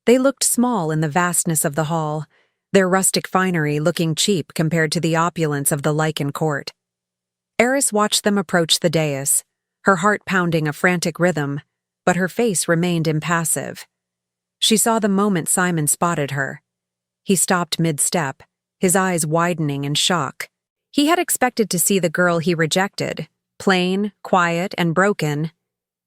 Speaker 1: They looked small in the vastness of the hall, their rustic finery looking cheap compared to the opulence of the Lycan court. Aris watched them approach the dais, her heart pounding a frantic rhythm, but her face remained impassive. She saw the moment Simon spotted her. He stopped mid-step, his eyes widening in shock. He had expected to see the girl he rejected, plain, quiet, and broken.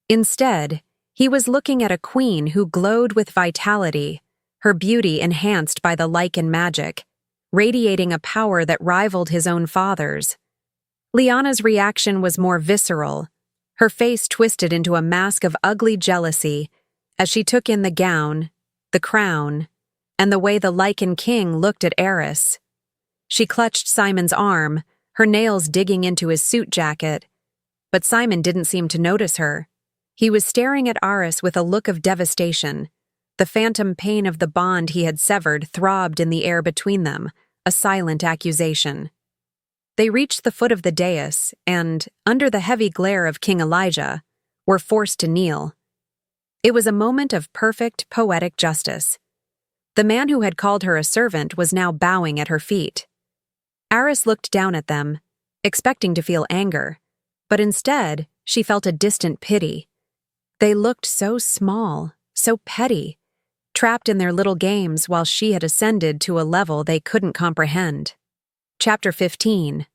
Speaker 1: Instead, he was looking at a queen who glowed with vitality, her beauty enhanced by the Lycan magic. radiating a power that rivaled his own father's. Liana's reaction was more visceral, her face twisted into a mask of ugly jealousy as she took in the gown, the crown, and the way the Lycan king looked at Aris. She clutched Simon's arm, her nails digging into his suit jacket, but Simon didn't seem to notice her. He was staring at Aris with a look of devastation. The phantom pain of the bond he had severed throbbed in the air between them, a silent accusation. They reached the foot of the dais and, under the heavy glare of King Elijah, were forced to kneel. It was a moment of perfect, poetic justice. The man who had called her a servant was now bowing at her feet. Aris looked down at them, expecting to feel anger, but instead she felt a distant pity. They looked so small, so petty, trapped in their little games while she had ascended to a level they couldn't comprehend. Chapter 15.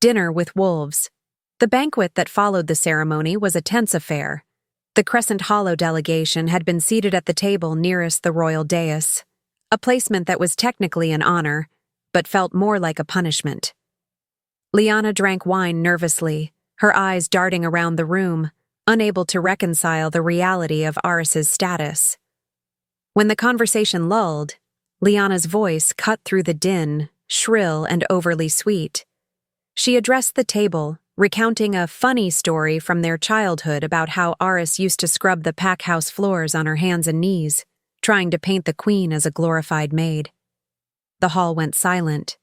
Speaker 1: Dinner with Wolves. The banquet that followed the ceremony was a tense affair. The Crescent Hollow delegation had been seated at the table nearest the royal dais, a placement that was technically an honor, but felt more like a punishment. Liana drank wine nervously, her eyes darting around the room, unable to reconcile the reality of Aris's status. When the conversation lulled, Liana's voice cut through the din, shrill and overly sweet. She addressed the table, recounting a funny story from their childhood about how Aris used to scrub the pack house floors on her hands and knees, trying to paint the queen as a glorified maid. The hall went silent.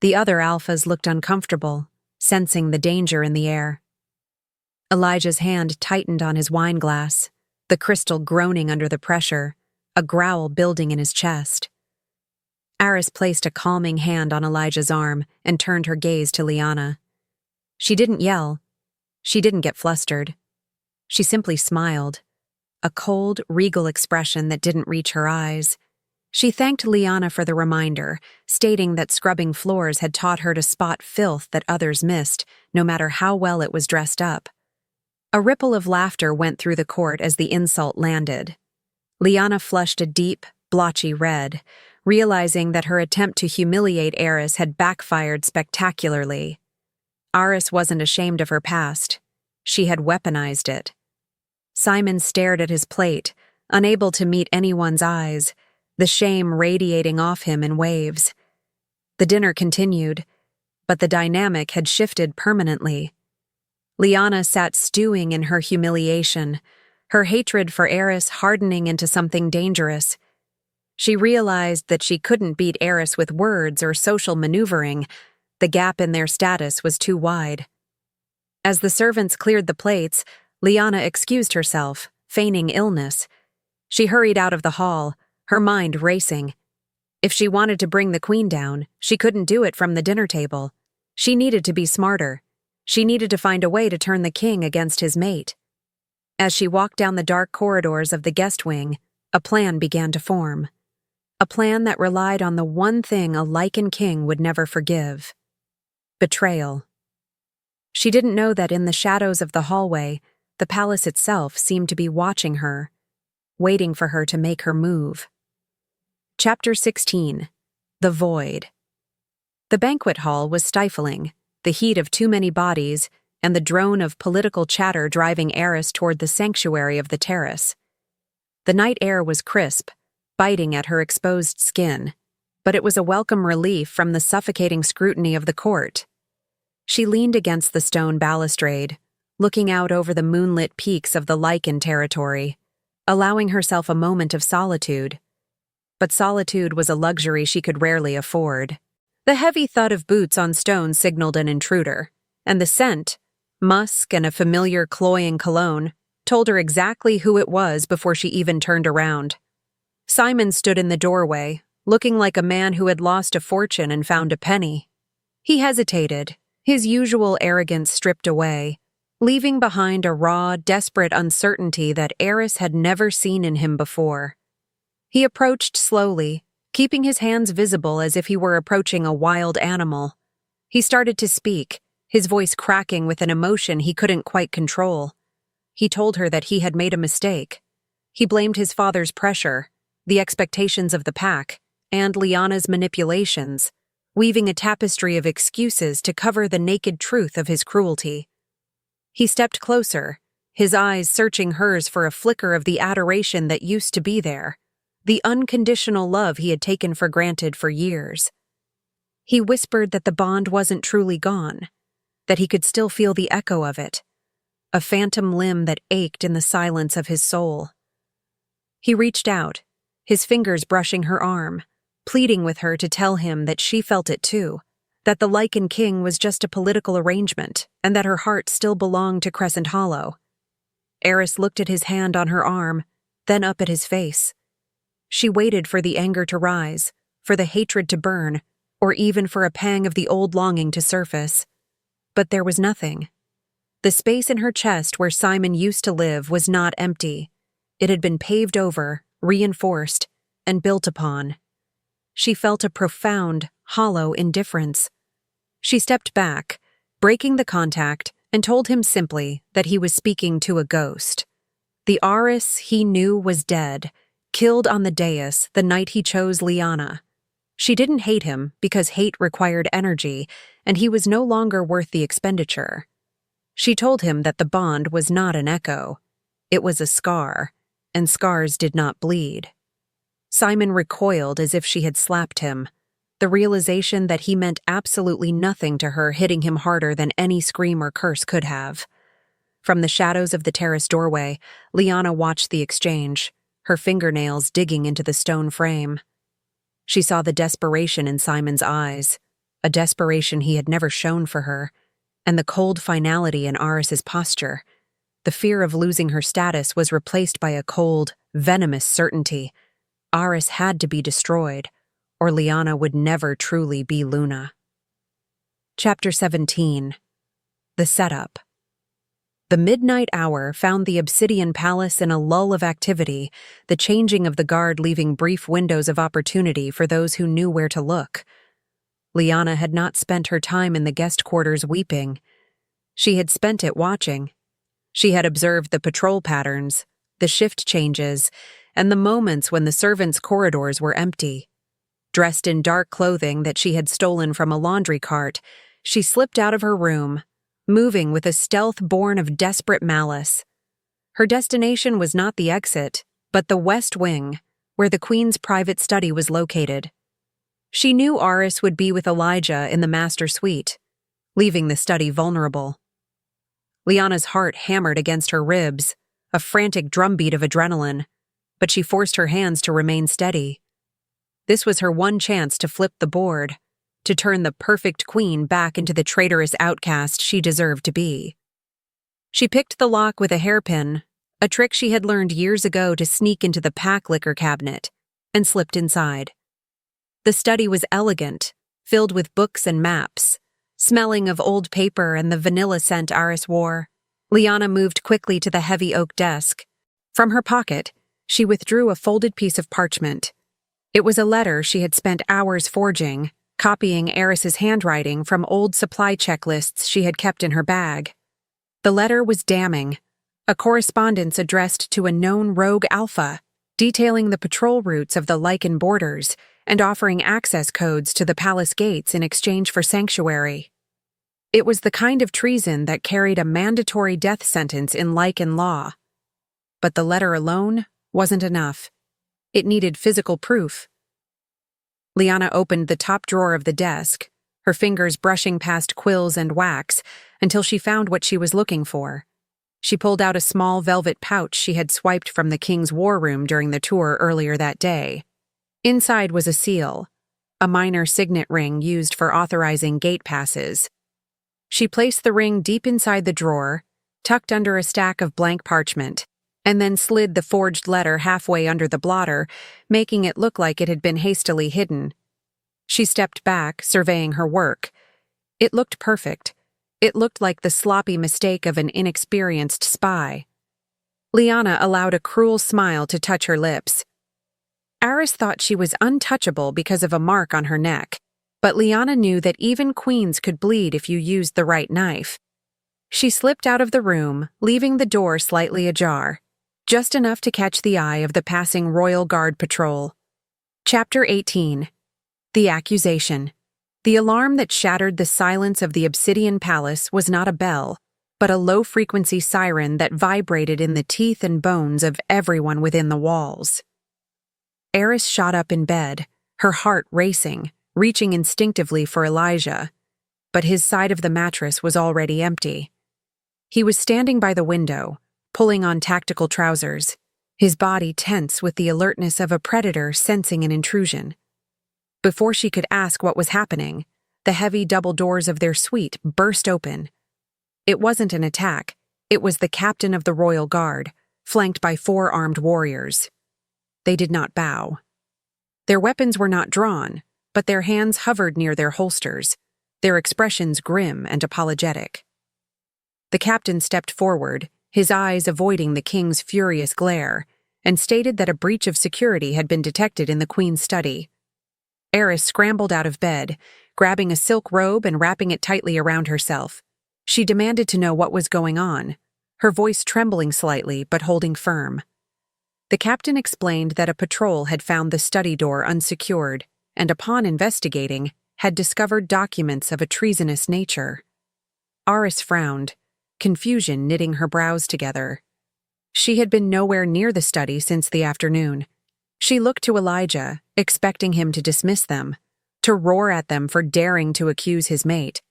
Speaker 1: The other alphas looked uncomfortable, sensing the danger in the air. Elijah's hand tightened on his wine glass, the crystal groaning under the pressure, a growl building in his chest. Aris placed a calming hand on Elijah's arm and turned her gaze to Liana. She didn't yell. She didn't get flustered. She simply smiled, a cold, regal expression that didn't reach her eyes. She thanked Liana for the reminder, stating that scrubbing floors had taught her to spot filth that others missed, no matter how well it was dressed up. A ripple of laughter went through the court as the insult landed. Liana flushed a deep, blotchy red, realizing that her attempt to humiliate Aris had backfired spectacularly. Aris wasn't ashamed of her past. She had weaponized it. Simon stared at his plate, unable to meet anyone's eyes, the shame radiating off him in waves. The dinner continued, but the dynamic had shifted permanently. Liana sat stewing in her humiliation, her hatred for Aris hardening into something dangerous. She realized that she couldn't beat Aris with words or social maneuvering. The gap in their status was too wide. As the servants cleared the plates, Liana excused herself, feigning illness. She hurried out of the hall, her mind racing. If she wanted to bring the queen down, she couldn't do it from the dinner table. She needed to be smarter. She needed to find a way to turn the king against his mate. As she walked down the dark corridors of the guest wing, a plan began to form. A plan that relied on the one thing a Lycan king would never forgive: betrayal. She didn't know that in the shadows of the hallway, the palace itself seemed to be watching her, waiting for her to make her move. Chapter 16. The Void. The banquet hall was stifling, the heat of too many bodies and the drone of political chatter driving Aris toward the sanctuary of the terrace. The night air was crisp, biting at her exposed skin, but it was a welcome relief from the suffocating scrutiny of the court. She leaned against the stone balustrade, looking out over the moonlit peaks of the Lycan territory, allowing herself a moment of solitude. But solitude was a luxury she could rarely afford. The heavy thud of boots on stone signaled an intruder, and the scent, musk and a familiar cloying cologne, told her exactly who it was before she even turned around. Simon stood in the doorway, looking like a man who had lost a fortune and found a penny. He hesitated, his usual arrogance stripped away, leaving behind a raw, desperate uncertainty that Aris had never seen in him before. He approached slowly, keeping his hands visible as if he were approaching a wild animal. He started to speak, his voice cracking with an emotion he couldn't quite control. He told her that he had made a mistake. He blamed his father's pressure, the expectations of the pack, and Liana's manipulations, weaving a tapestry of excuses to cover the naked truth of his cruelty. He stepped closer, his eyes searching hers for a flicker of the adoration that used to be there, the unconditional love he had taken for granted for years. He whispered that the bond wasn't truly gone, that he could still feel the echo of it, a phantom limb that ached in the silence of his soul. He reached out, his fingers brushing her arm, pleading with her to tell him that she felt it too, that the Lycan king was just a political arrangement, and that her heart still belonged to Crescent Hollow. Aris looked at his hand on her arm, then up at his face. She waited for the anger to rise, for the hatred to burn, or even for a pang of the old longing to surface. But there was nothing. The space in her chest where Simon used to live was not empty. It had been paved over, reinforced, and built upon. She felt a profound, hollow indifference. She stepped back, breaking the contact, and told him simply that he was speaking to a ghost. The Aris he knew was dead, killed on the dais the night he chose Liana. She didn't hate him because hate required energy, and he was no longer worth the expenditure. She told him that the bond was not an echo. It was a scar, and scars did not bleed. Simon recoiled as if she had slapped him, the realization that he meant absolutely nothing to her hitting him harder than any scream or curse could have. From the shadows of the terrace doorway, Liana watched the exchange, her fingernails digging into the stone frame. She saw the desperation in Simon's eyes, a desperation he had never shown for her, and the cold finality in Aris's posture. The fear of losing her status was replaced by a cold, venomous certainty. Aris had to be destroyed, or Liana would never truly be Luna. Chapter 17. The Setup. The midnight hour found the Obsidian Palace in a lull of activity, the changing of the guard leaving brief windows of opportunity for those who knew where to look. Liana had not spent her time in the guest quarters weeping. She had spent it watching. She had observed the patrol patterns, the shift changes, and the moments when the servants' corridors were empty. Dressed in dark clothing that she had stolen from a laundry cart, she slipped out of her room, moving with a stealth born of desperate malice. Her destination was not the exit, but the West Wing, where the Queen's private study was located. She knew Aris would be with Elijah in the master suite, leaving the study vulnerable. Liana's heart hammered against her ribs, a frantic drumbeat of adrenaline, but she forced her hands to remain steady. This was her one chance to flip the board, to turn the perfect queen back into the traitorous outcast she deserved to be. She picked the lock with a hairpin, a trick she had learned years ago to sneak into the pack liquor cabinet, and slipped inside. The study was elegant, filled with books and maps, smelling of old paper and the vanilla scent Aris wore. Liana moved quickly to the heavy oak desk. From her pocket, she withdrew a folded piece of parchment. It was a letter she had spent hours forging, copying Aris's handwriting from old supply checklists she had kept in her bag. The letter was damning, a correspondence addressed to a known rogue alpha, detailing the patrol routes of the Lycan borders and offering access codes to the palace gates in exchange for sanctuary. It was the kind of treason that carried a mandatory death sentence in Lycan law. But the letter alone wasn't enough. It needed physical proof. Liana opened the top drawer of the desk, her fingers brushing past quills and wax, until she found what she was looking for. She pulled out a small velvet pouch she had swiped from the king's war room during the tour earlier that day. Inside was a seal, a minor signet ring used for authorizing gate passes. She placed the ring deep inside the drawer, tucked under a stack of blank parchment, and then slid the forged letter halfway under the blotter, making it look like it had been hastily hidden. She stepped back, surveying her work. It looked perfect. It looked like the sloppy mistake of an inexperienced spy. Liana allowed a cruel smile to touch her lips. Aris thought she was untouchable because of a mark on her neck, but Liana knew that even queens could bleed if you used the right knife. She slipped out of the room, leaving the door slightly ajar, just enough to catch the eye of the passing Royal Guard patrol. Chapter 18. The Accusation. The alarm that shattered the silence of the Obsidian Palace was not a bell, but a low-frequency siren that vibrated in the teeth and bones of everyone within the walls. Aris shot up in bed, her heart racing, reaching instinctively for Elijah, but his side of the mattress was already empty. He was standing by the window, pulling on tactical trousers, his body tense with the alertness of a predator sensing an intrusion. Before she could ask what was happening, the heavy double doors of their suite burst open. It wasn't an attack, it was the captain of the Royal Guard, flanked by 4 armed warriors. They did not bow. Their weapons were not drawn, but their hands hovered near their holsters, their expressions grim and apologetic. The captain stepped forward, his eyes avoiding the king's furious glare, and stated that a breach of security had been detected in the queen's study. Aris scrambled out of bed, grabbing a silk robe and wrapping it tightly around herself. She demanded to know what was going on, her voice trembling slightly but holding firm. The captain explained that a patrol had found the study door unsecured and, upon investigating, had discovered documents of a treasonous nature. Aris frowned, confusion knitting her brows together. She had been nowhere near the study since the afternoon. She looked to Elijah, expecting him to dismiss them, to roar at them for daring to accuse his mate.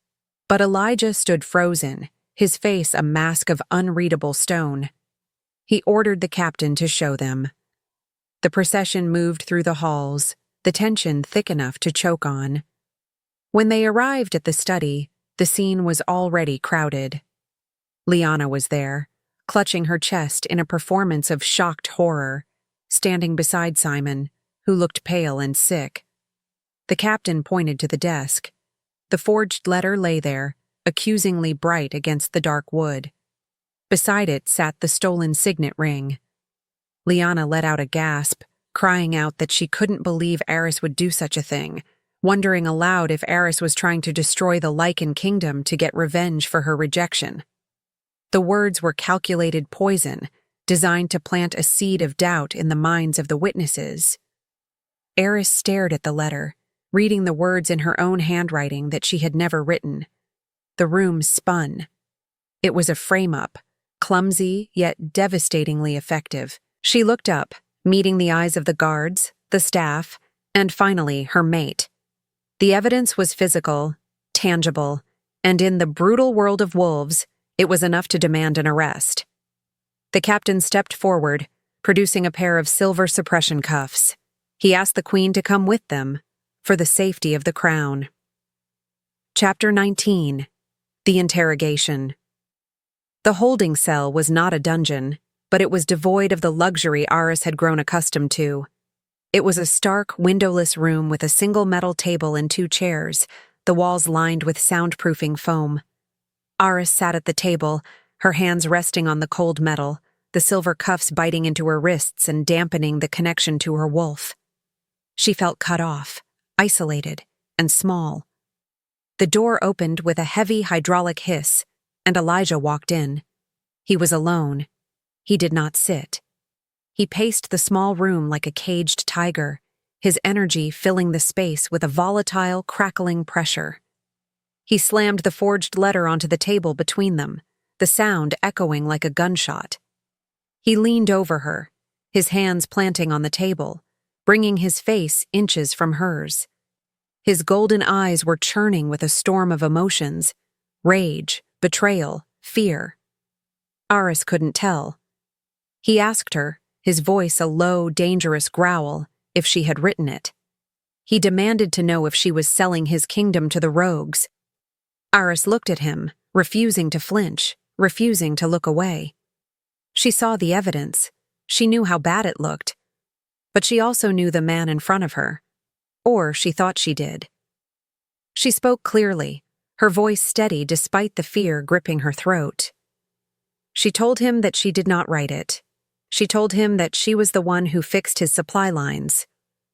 Speaker 1: But Elijah stood frozen, his face a mask of unreadable stone. He ordered the captain to show them. The procession moved through the halls, the tension thick enough to choke on. When they arrived at the study, the scene was already crowded. Liana was there, clutching her chest in a performance of shocked horror, standing beside Simon, who looked pale and sick. The captain pointed to the desk. The forged letter lay there, accusingly bright against the dark wood. Beside it sat the stolen signet ring. Liana let out a gasp, crying out that she couldn't believe Aris would do such a thing, wondering aloud if Aris was trying to destroy the Lycan kingdom to get revenge for her rejection. The words were calculated poison, designed to plant a seed of doubt in the minds of the witnesses. Aris stared at the letter, reading the words in her own handwriting that she had never written. The room spun. It was a frame-up, clumsy yet devastatingly effective. She looked up, meeting the eyes of the guards, the staff, and finally her mate. The evidence was physical, tangible, and in the brutal world of wolves, it was enough to demand an arrest. The captain stepped forward, producing a pair of silver suppression cuffs. He asked the queen to come with them, for the safety of the crown. Chapter 19. The Interrogation. The holding cell was not a dungeon, but it was devoid of the luxury Aris had grown accustomed to. It was a stark, windowless room with a single metal table and 2 chairs, the walls lined with soundproofing foam. Aris sat at the table, her hands resting on the cold metal, the silver cuffs biting into her wrists and dampening the connection to her wolf. She felt cut off, isolated, and small. The door opened with a heavy hydraulic hiss, and Elijah walked in. He was alone. He did not sit. He paced the small room like a caged tiger, his energy filling the space with a volatile, crackling pressure. He slammed the forged letter onto the table between them, the sound echoing like a gunshot. He leaned over her, his hands planting on the table, bringing his face inches from hers. His golden eyes were churning with a storm of emotions, rage, betrayal, fear. Aris couldn't tell. He asked her, his voice a low, dangerous growl, if she had written it. He demanded to know if she was selling his kingdom to the rogues. Aris looked at him, refusing to flinch, refusing to look away. She saw the evidence. She knew how bad it looked. But she also knew the man in front of her. Or she thought she did. She spoke clearly, her voice steady despite the fear gripping her throat. She told him that she did not write it. She told him that she was the one who fixed his supply lines,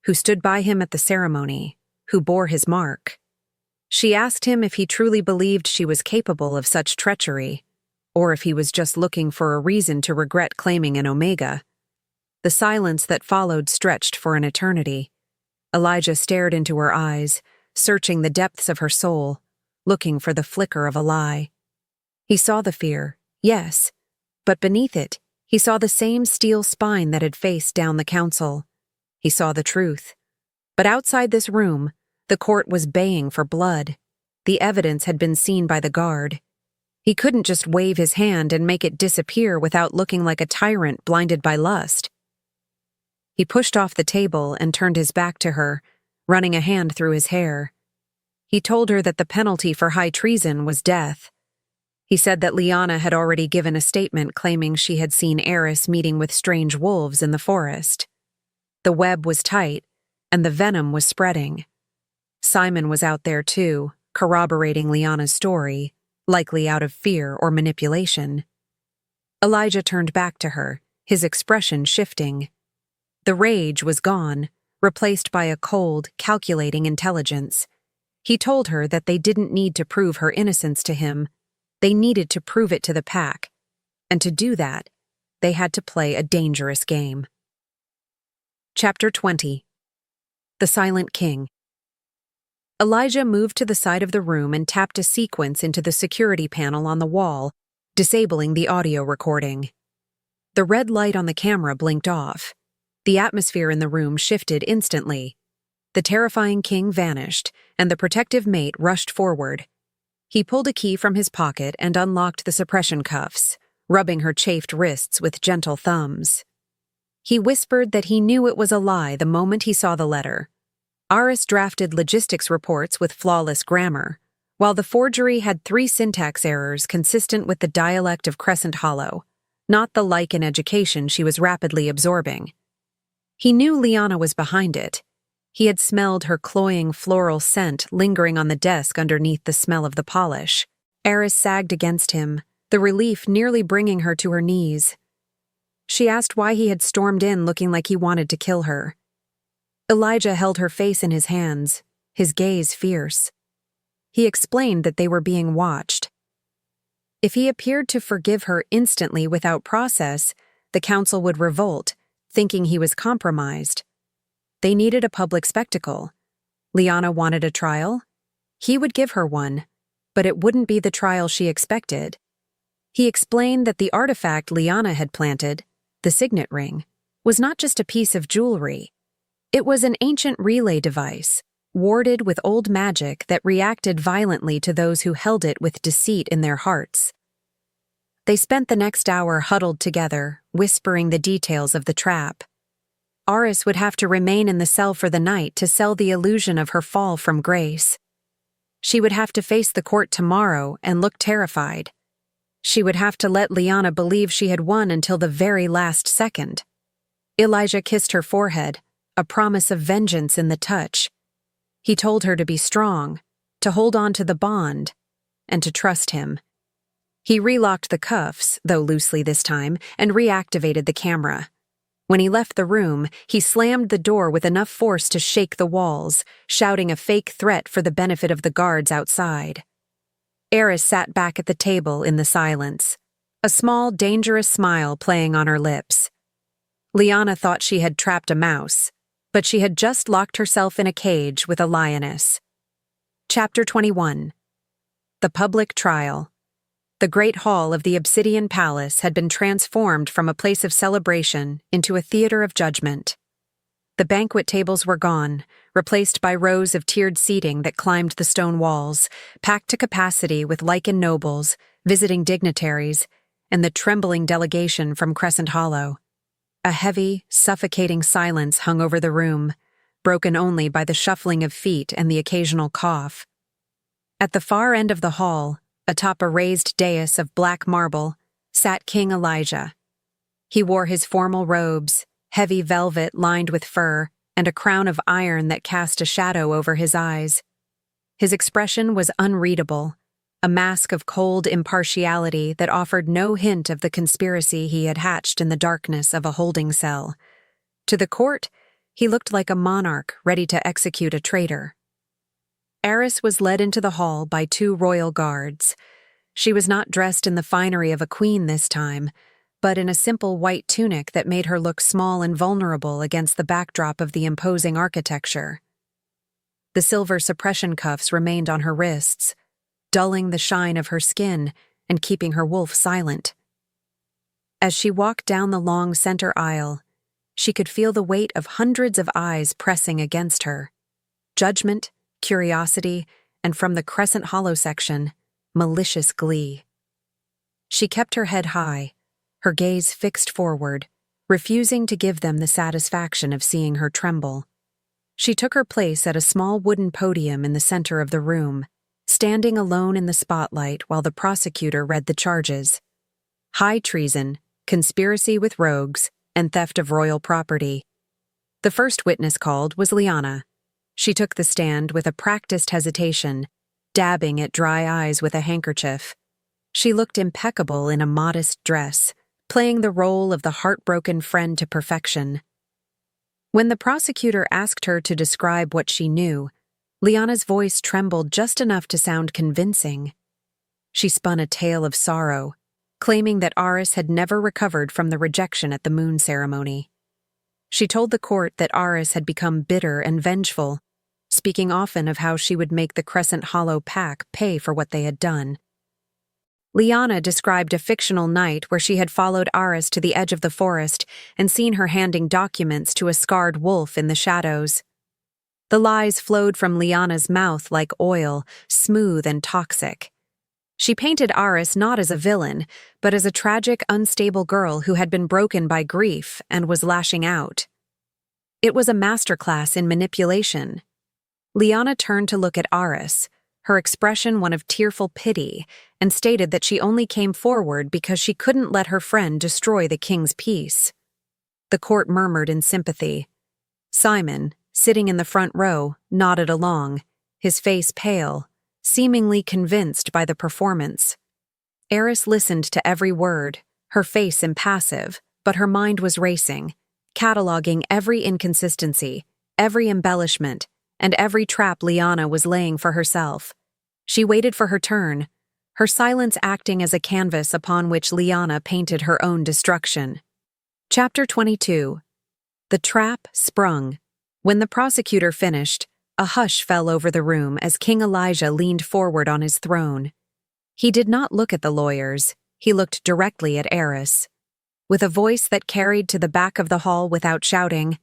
Speaker 1: who stood by him at the ceremony, who bore his mark. She asked him if he truly believed she was capable of such treachery, or if he was just looking for a reason to regret claiming an Omega. The silence that followed stretched for an eternity. Elijah stared into her eyes, searching the depths of her soul, looking for the flicker of a lie. He saw the fear, yes, but beneath it, he saw the same steel spine that had faced down the council. He saw the truth. But outside this room, the court was baying for blood. The evidence had been seen by the guard. He couldn't just wave his hand and make it disappear without looking like a tyrant blinded by lust. He pushed off the table and turned his back to her, running a hand through his hair. He told her that the penalty for high treason was death. He said that Liana had already given a statement claiming she had seen Aris meeting with strange wolves in the forest. The web was tight, and the venom was spreading. Simon was out there too, corroborating Liana's story, likely out of fear or manipulation. Elijah turned back to her, his expression shifting. The rage was gone, replaced by a cold, calculating intelligence. He told her that they didn't need to prove her innocence to him. They needed to prove it to the pack. And to do that, they had to play a dangerous game. Chapter 20. The Silent King. Elijah moved to the side of the room and tapped a sequence into the security panel on the wall, disabling the audio recording. The red light on the camera blinked off. The atmosphere in the room shifted instantly. The terrifying king vanished, and the protective mate rushed forward. He pulled a key from his pocket and unlocked the suppression cuffs, rubbing her chafed wrists with gentle thumbs. He whispered that he knew it was a lie the moment he saw the letter. Aris drafted logistics reports with flawless grammar, while the forgery had 3 syntax errors consistent with the dialect of Crescent Hollow, not the Lycan education she was rapidly absorbing. He knew Liana was behind it. He had smelled her cloying floral scent lingering on the desk underneath the smell of the polish. Aris sagged against him, the relief nearly bringing her to her knees. She asked why he had stormed in looking like he wanted to kill her. Elijah held her face in his hands, his gaze fierce. He explained that they were being watched. If he appeared to forgive her instantly without process, the council would revolt, thinking he was compromised. They needed a public spectacle. Liana wanted a trial. He would give her one, but it wouldn't be the trial she expected. He explained that the artifact Liana had planted, the signet ring, was not just a piece of jewelry. It was an ancient relay device, warded with old magic that reacted violently to those who held it with deceit in their hearts. They spent the next hour huddled together, whispering the details of the trap. Aris would have to remain in the cell for the night to sell the illusion of her fall from grace. She would have to face the court tomorrow and look terrified. She would have to let Liana believe she had won until the very last second. Elijah kissed her forehead, a promise of vengeance in the touch. He told her to be strong, to hold on to the bond, and to trust him. He relocked the cuffs, though loosely this time, and reactivated the camera. When he left the room, he slammed the door with enough force to shake the walls, shouting a fake threat for the benefit of the guards outside. Aris sat back at the table in the silence, a small, dangerous smile playing on her lips. Liana thought she had trapped a mouse, but she had just locked herself in a cage with a lioness. Chapter 21. The Public Trial. The great hall of the Obsidian Palace had been transformed from a place of celebration into a theater of judgment. The banquet tables were gone, replaced by rows of tiered seating that climbed the stone walls, packed to capacity with Lycan nobles, visiting dignitaries, and the trembling delegation from Crescent Hollow. A heavy, suffocating silence hung over the room, broken only by the shuffling of feet and the occasional cough. At the far end of the hall, atop a raised dais of black marble, sat King Elijah. He wore his formal robes, heavy velvet lined with fur, and a crown of iron that cast a shadow over his eyes. His expression was unreadable, a mask of cold impartiality that offered no hint of the conspiracy he had hatched in the darkness of a holding cell. To the court, he looked like a monarch ready to execute a traitor. Aris was led into the hall by 2 royal guards. She was not dressed in the finery of a queen this time, but in a simple white tunic that made her look small and vulnerable against the backdrop of the imposing architecture. The silver suppression cuffs remained on her wrists, dulling the shine of her skin and keeping her wolf silent. As she walked down the long center aisle, she could feel the weight of hundreds of eyes pressing against her. Judgment, curiosity, and from the Crescent Hollow section, malicious glee. She kept her head high, her gaze fixed forward, refusing to give them the satisfaction of seeing her tremble. She took her place at a small wooden podium in the center of the room, standing alone in the spotlight while the prosecutor read the charges. High treason, conspiracy with rogues, and theft of royal property. The first witness called was Liana. She took the stand with a practiced hesitation, dabbing at dry eyes with a handkerchief. She looked impeccable in a modest dress, playing the role of the heartbroken friend to perfection. When the prosecutor asked her to describe what she knew, Liana's voice trembled just enough to sound convincing. She spun a tale of sorrow, claiming that Aris had never recovered from the rejection at the moon ceremony. She told the court that Aris had become bitter and vengeful, speaking often of how she would make the Crescent Hollow pack pay for what they had done. Liana described a fictional night where she had followed Aris to the edge of the forest and seen her handing documents to a scarred wolf in the shadows. The lies flowed from Liana's mouth like oil, smooth and toxic. She painted Aris not as a villain, but as a tragic, unstable girl who had been broken by grief and was lashing out. It was a masterclass in manipulation. Liana turned to look at Aris, her expression one of tearful pity, and stated that she only came forward because she couldn't let her friend destroy the king's peace. The court murmured in sympathy. Simon, sitting in the front row, nodded along, his face pale, seemingly convinced by the performance. Aris listened to every word, her face impassive, but her mind was racing, cataloging every inconsistency, every embellishment, and every trap Liana was laying for herself. She waited for her turn, her silence acting as a canvas upon which Liana painted her own destruction. Chapter 22. The trap sprung. When the prosecutor finished, a hush fell over the room as King Elijah leaned forward on his throne. He did not look at the lawyers, he looked directly at Aris. With a voice that carried to the back of the hall without shouting,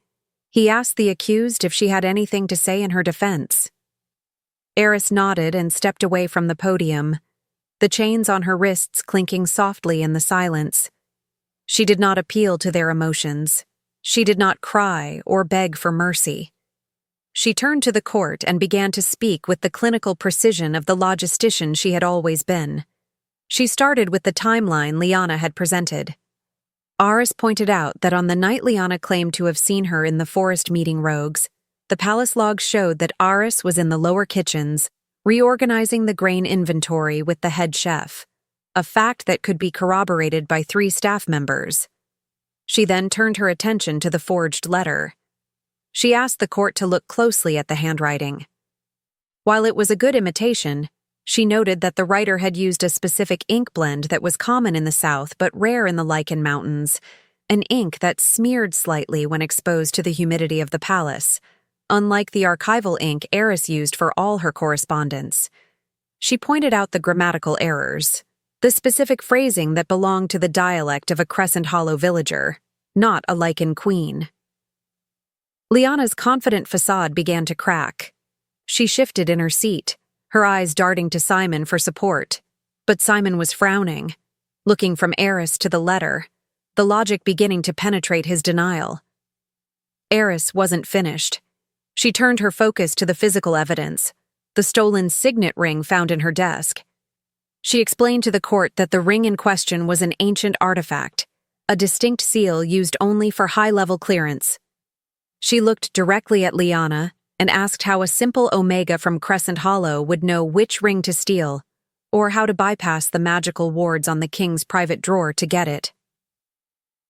Speaker 1: he asked the accused if she had anything to say in her defense. Aris nodded and stepped away from the podium, the chains on her wrists clinking softly in the silence. She did not appeal to their emotions. She did not cry or beg for mercy. She turned to the court and began to speak with the clinical precision of the logistician she had always been. She started with the timeline Liana had presented. Aris pointed out that on the night Liana claimed to have seen her in the forest meeting rogues, the palace logs showed that Aris was in the lower kitchens, reorganizing the grain inventory with the head chef, a fact that could be corroborated by 3 staff members. She then turned her attention to the forged letter. She asked the court to look closely at the handwriting. While it was a good imitation, she noted that the writer had used a specific ink blend that was common in the south but rare in the Lycan mountains, an ink that smeared slightly when exposed to the humidity of the palace, unlike the archival ink Aris used for all her correspondence. She pointed out the grammatical errors, the specific phrasing that belonged to the dialect of a Crescent Hollow villager, not a Lycan queen. Liana's confident facade began to crack. She shifted in her seat, her eyes darting to Simon for support. But Simon was frowning, looking from Aris to the letter, the logic beginning to penetrate his denial. Aris wasn't finished. She turned her focus to the physical evidence, the stolen signet ring found in her desk. She explained to the court that the ring in question was an ancient artifact, a distinct seal used only for high-level clearance. She looked directly at Liana and asked how a simple Omega from Crescent Hollow would know which ring to steal, or how to bypass the magical wards on the king's private drawer to get it.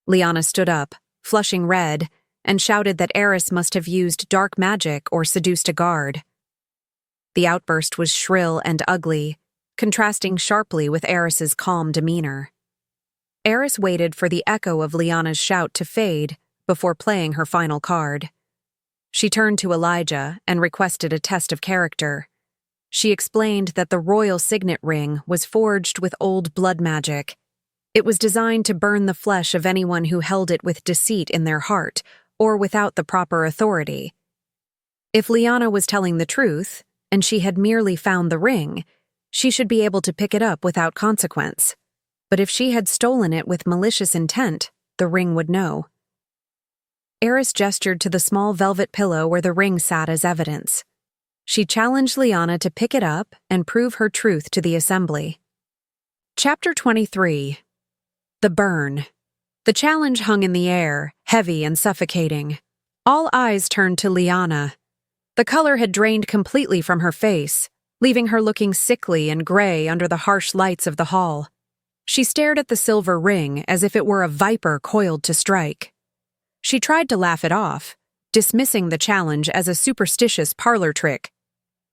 Speaker 1: Liana stood up, flushing red, and shouted that Aris must have used dark magic or seduced a guard. The outburst was shrill and ugly, contrasting sharply with Aris's calm demeanor. Aris waited for the echo of Liana's shout to fade before playing her final card. She turned to Elijah and requested a test of character. She explained that the royal signet ring was forged with old blood magic. It was designed to burn the flesh of anyone who held it with deceit in their heart or without the proper authority. If Liana was telling the truth, and she had merely found the ring, she should be able to pick it up without consequence. But if she had stolen it with malicious intent, the ring would know. Aris gestured to the small velvet pillow where the ring sat as evidence. She challenged Liana to pick it up and prove her truth to the assembly. Chapter 23. The Burn. The challenge hung in the air, heavy and suffocating. All eyes turned to Liana. The color had drained completely from her face, leaving her looking sickly and gray under the harsh lights of the hall. She stared at the silver ring as if it were a viper coiled to strike. She tried to laugh it off, dismissing the challenge as a superstitious parlor trick.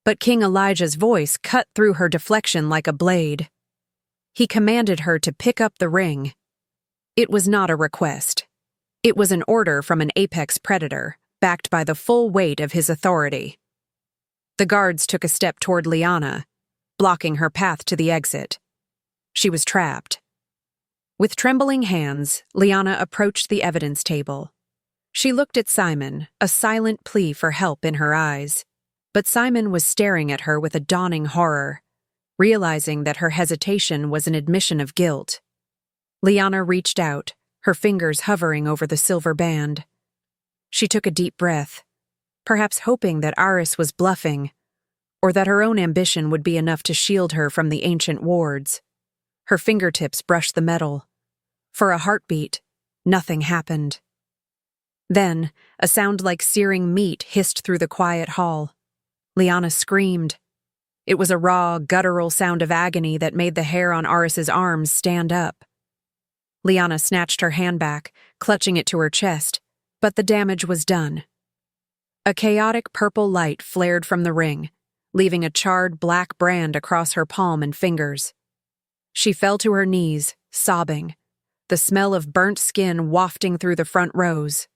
Speaker 1: But King Elijah's voice cut through her deflection like a blade. He commanded her to pick up the ring. It was not a request. It was an order from an apex predator, backed by the full weight of his authority. The guards took a step toward Liana, blocking her path to the exit. She was trapped. With trembling hands, Liana approached the evidence table. She looked at Simon, a silent plea for help in her eyes. But Simon was staring at her with a dawning horror, realizing that her hesitation was an admission of guilt. Liana reached out, her fingers hovering over the silver band. She took a deep breath, perhaps hoping that Aris was bluffing, or that her own ambition would be enough to shield her from the ancient wards. Her fingertips brushed the metal. For a heartbeat, nothing happened. Then, a sound like searing meat hissed through the quiet hall. Liana screamed. It was a raw, guttural sound of agony that made the hair on Aris's arms stand up. Liana snatched her hand back, clutching it to her chest, but the damage was done. A chaotic purple light flared from the ring, leaving a charred black brand across her palm and fingers. She fell to her knees, sobbing, the smell of burnt skin wafting through the front rows.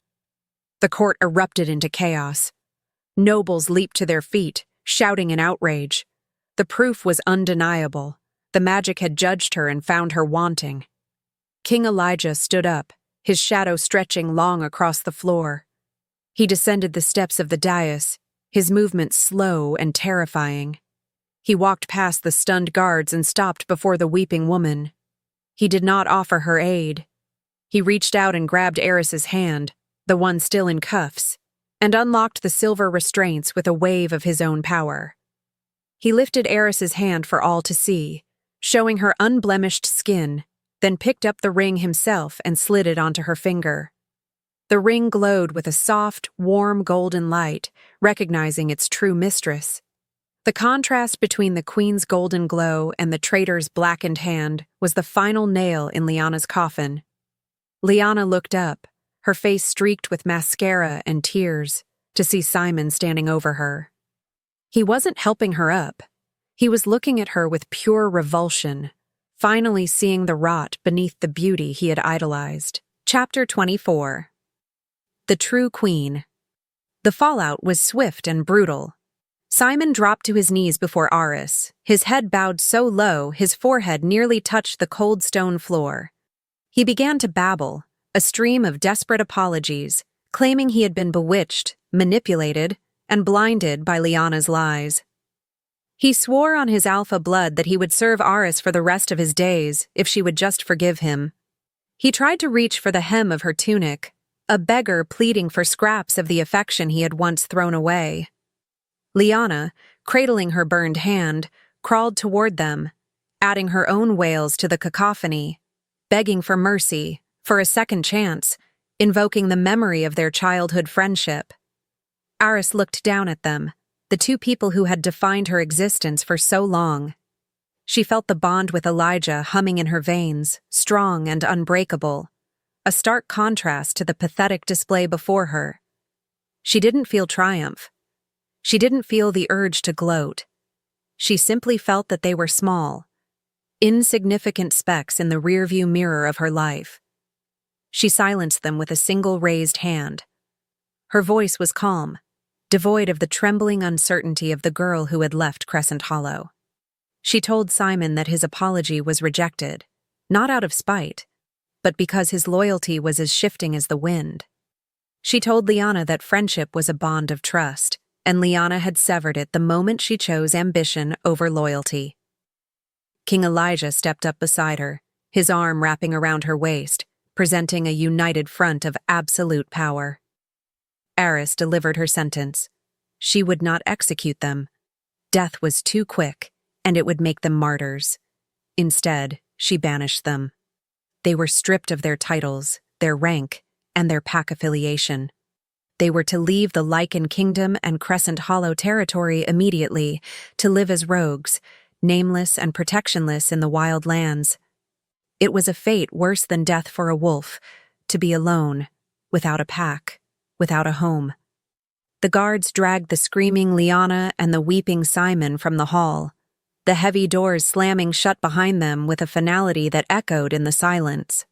Speaker 1: The court erupted into chaos. Nobles leaped to their feet, shouting in outrage. The proof was undeniable. The magic had judged her and found her wanting. King Elijah stood up, his shadow stretching long across the floor. He descended the steps of the dais, his movements slow and terrifying. He walked past the stunned guards and stopped before the weeping woman. He did not offer her aid. He reached out and grabbed Aris's hand, the one still in cuffs, and unlocked the silver restraints with a wave of his own power. He lifted Aris's hand for all to see, showing her unblemished skin, then picked up the ring himself and slid it onto her finger. The ring glowed with a soft, warm golden light, recognizing its true mistress. The contrast between the queen's golden glow and the traitor's blackened hand was the final nail in Liana's coffin. Liana looked up, her face streaked with mascara and tears, to see Simon standing over her. He wasn't helping her up. He was looking at her with pure revulsion, finally seeing the rot beneath the beauty he had idolized. Chapter 24. The True Queen. The fallout was swift and brutal. Simon dropped to his knees before Aris, his head bowed so low his forehead nearly touched the cold stone floor. He began to babble, a stream of desperate apologies, claiming he had been bewitched, manipulated, and blinded by Liana's lies. He swore on his alpha blood that he would serve Aris for the rest of his days if she would just forgive him. He tried to reach for the hem of her tunic, a beggar pleading for scraps of the affection he had once thrown away. Liana, cradling her burned hand, crawled toward them, adding her own wails to the cacophony, begging for mercy, for a second chance, invoking the memory of their childhood friendship. Aris looked down at them, the two people who had defined her existence for so long. She felt the bond with Elijah humming in her veins, strong and unbreakable, a stark contrast to the pathetic display before her. She didn't feel triumph. She didn't feel the urge to gloat. She simply felt that they were small, insignificant specks in the rearview mirror of her life. She silenced them with a single raised hand. Her voice was calm, devoid of the trembling uncertainty of the girl who had left Crescent Hollow. She told Simon that his apology was rejected, not out of spite, but because his loyalty was as shifting as the wind. She told Liana that friendship was a bond of trust, and Liana had severed it the moment she chose ambition over loyalty. King Elijah stepped up beside her, his arm wrapping around her waist, presenting a united front of absolute power. Aris delivered her sentence. She would not execute them. Death was too quick, and it would make them martyrs. Instead, she banished them. They were stripped of their titles, their rank, and their pack affiliation. They were to leave the Lycan kingdom and Crescent Hollow territory immediately, to live as rogues, nameless and protectionless in the wild lands. It was a fate worse than death for a wolf, to be alone, without a pack, without a home. The guards dragged the screaming Liana and the weeping Simon from the hall, the heavy doors slamming shut behind them with a finality that echoed in the silence.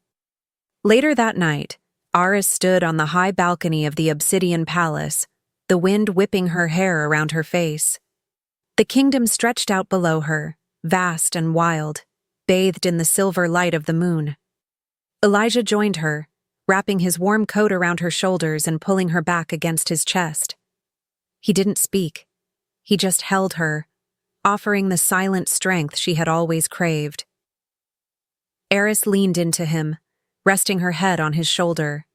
Speaker 1: Later that night, Aris stood on the high balcony of the obsidian palace, the wind whipping her hair around her face. The kingdom stretched out below her, vast and wild, bathed in the silver light of the moon. Elijah joined her, wrapping his warm coat around her shoulders and pulling her back against his chest. He didn't speak. He just held her, offering the silent strength she had always craved. Aris leaned into him, resting her head on his shoulder.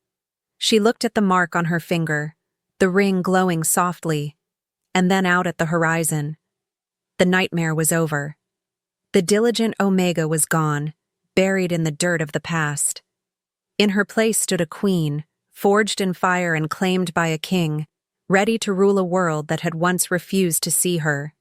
Speaker 1: She looked at the mark on her finger, the ring glowing softly, and then out at the horizon. The nightmare was over. The diligent Omega was gone, buried in the dirt of the past. In her place stood a queen, forged in fire and claimed by a king, ready to rule a world that had once refused to see her.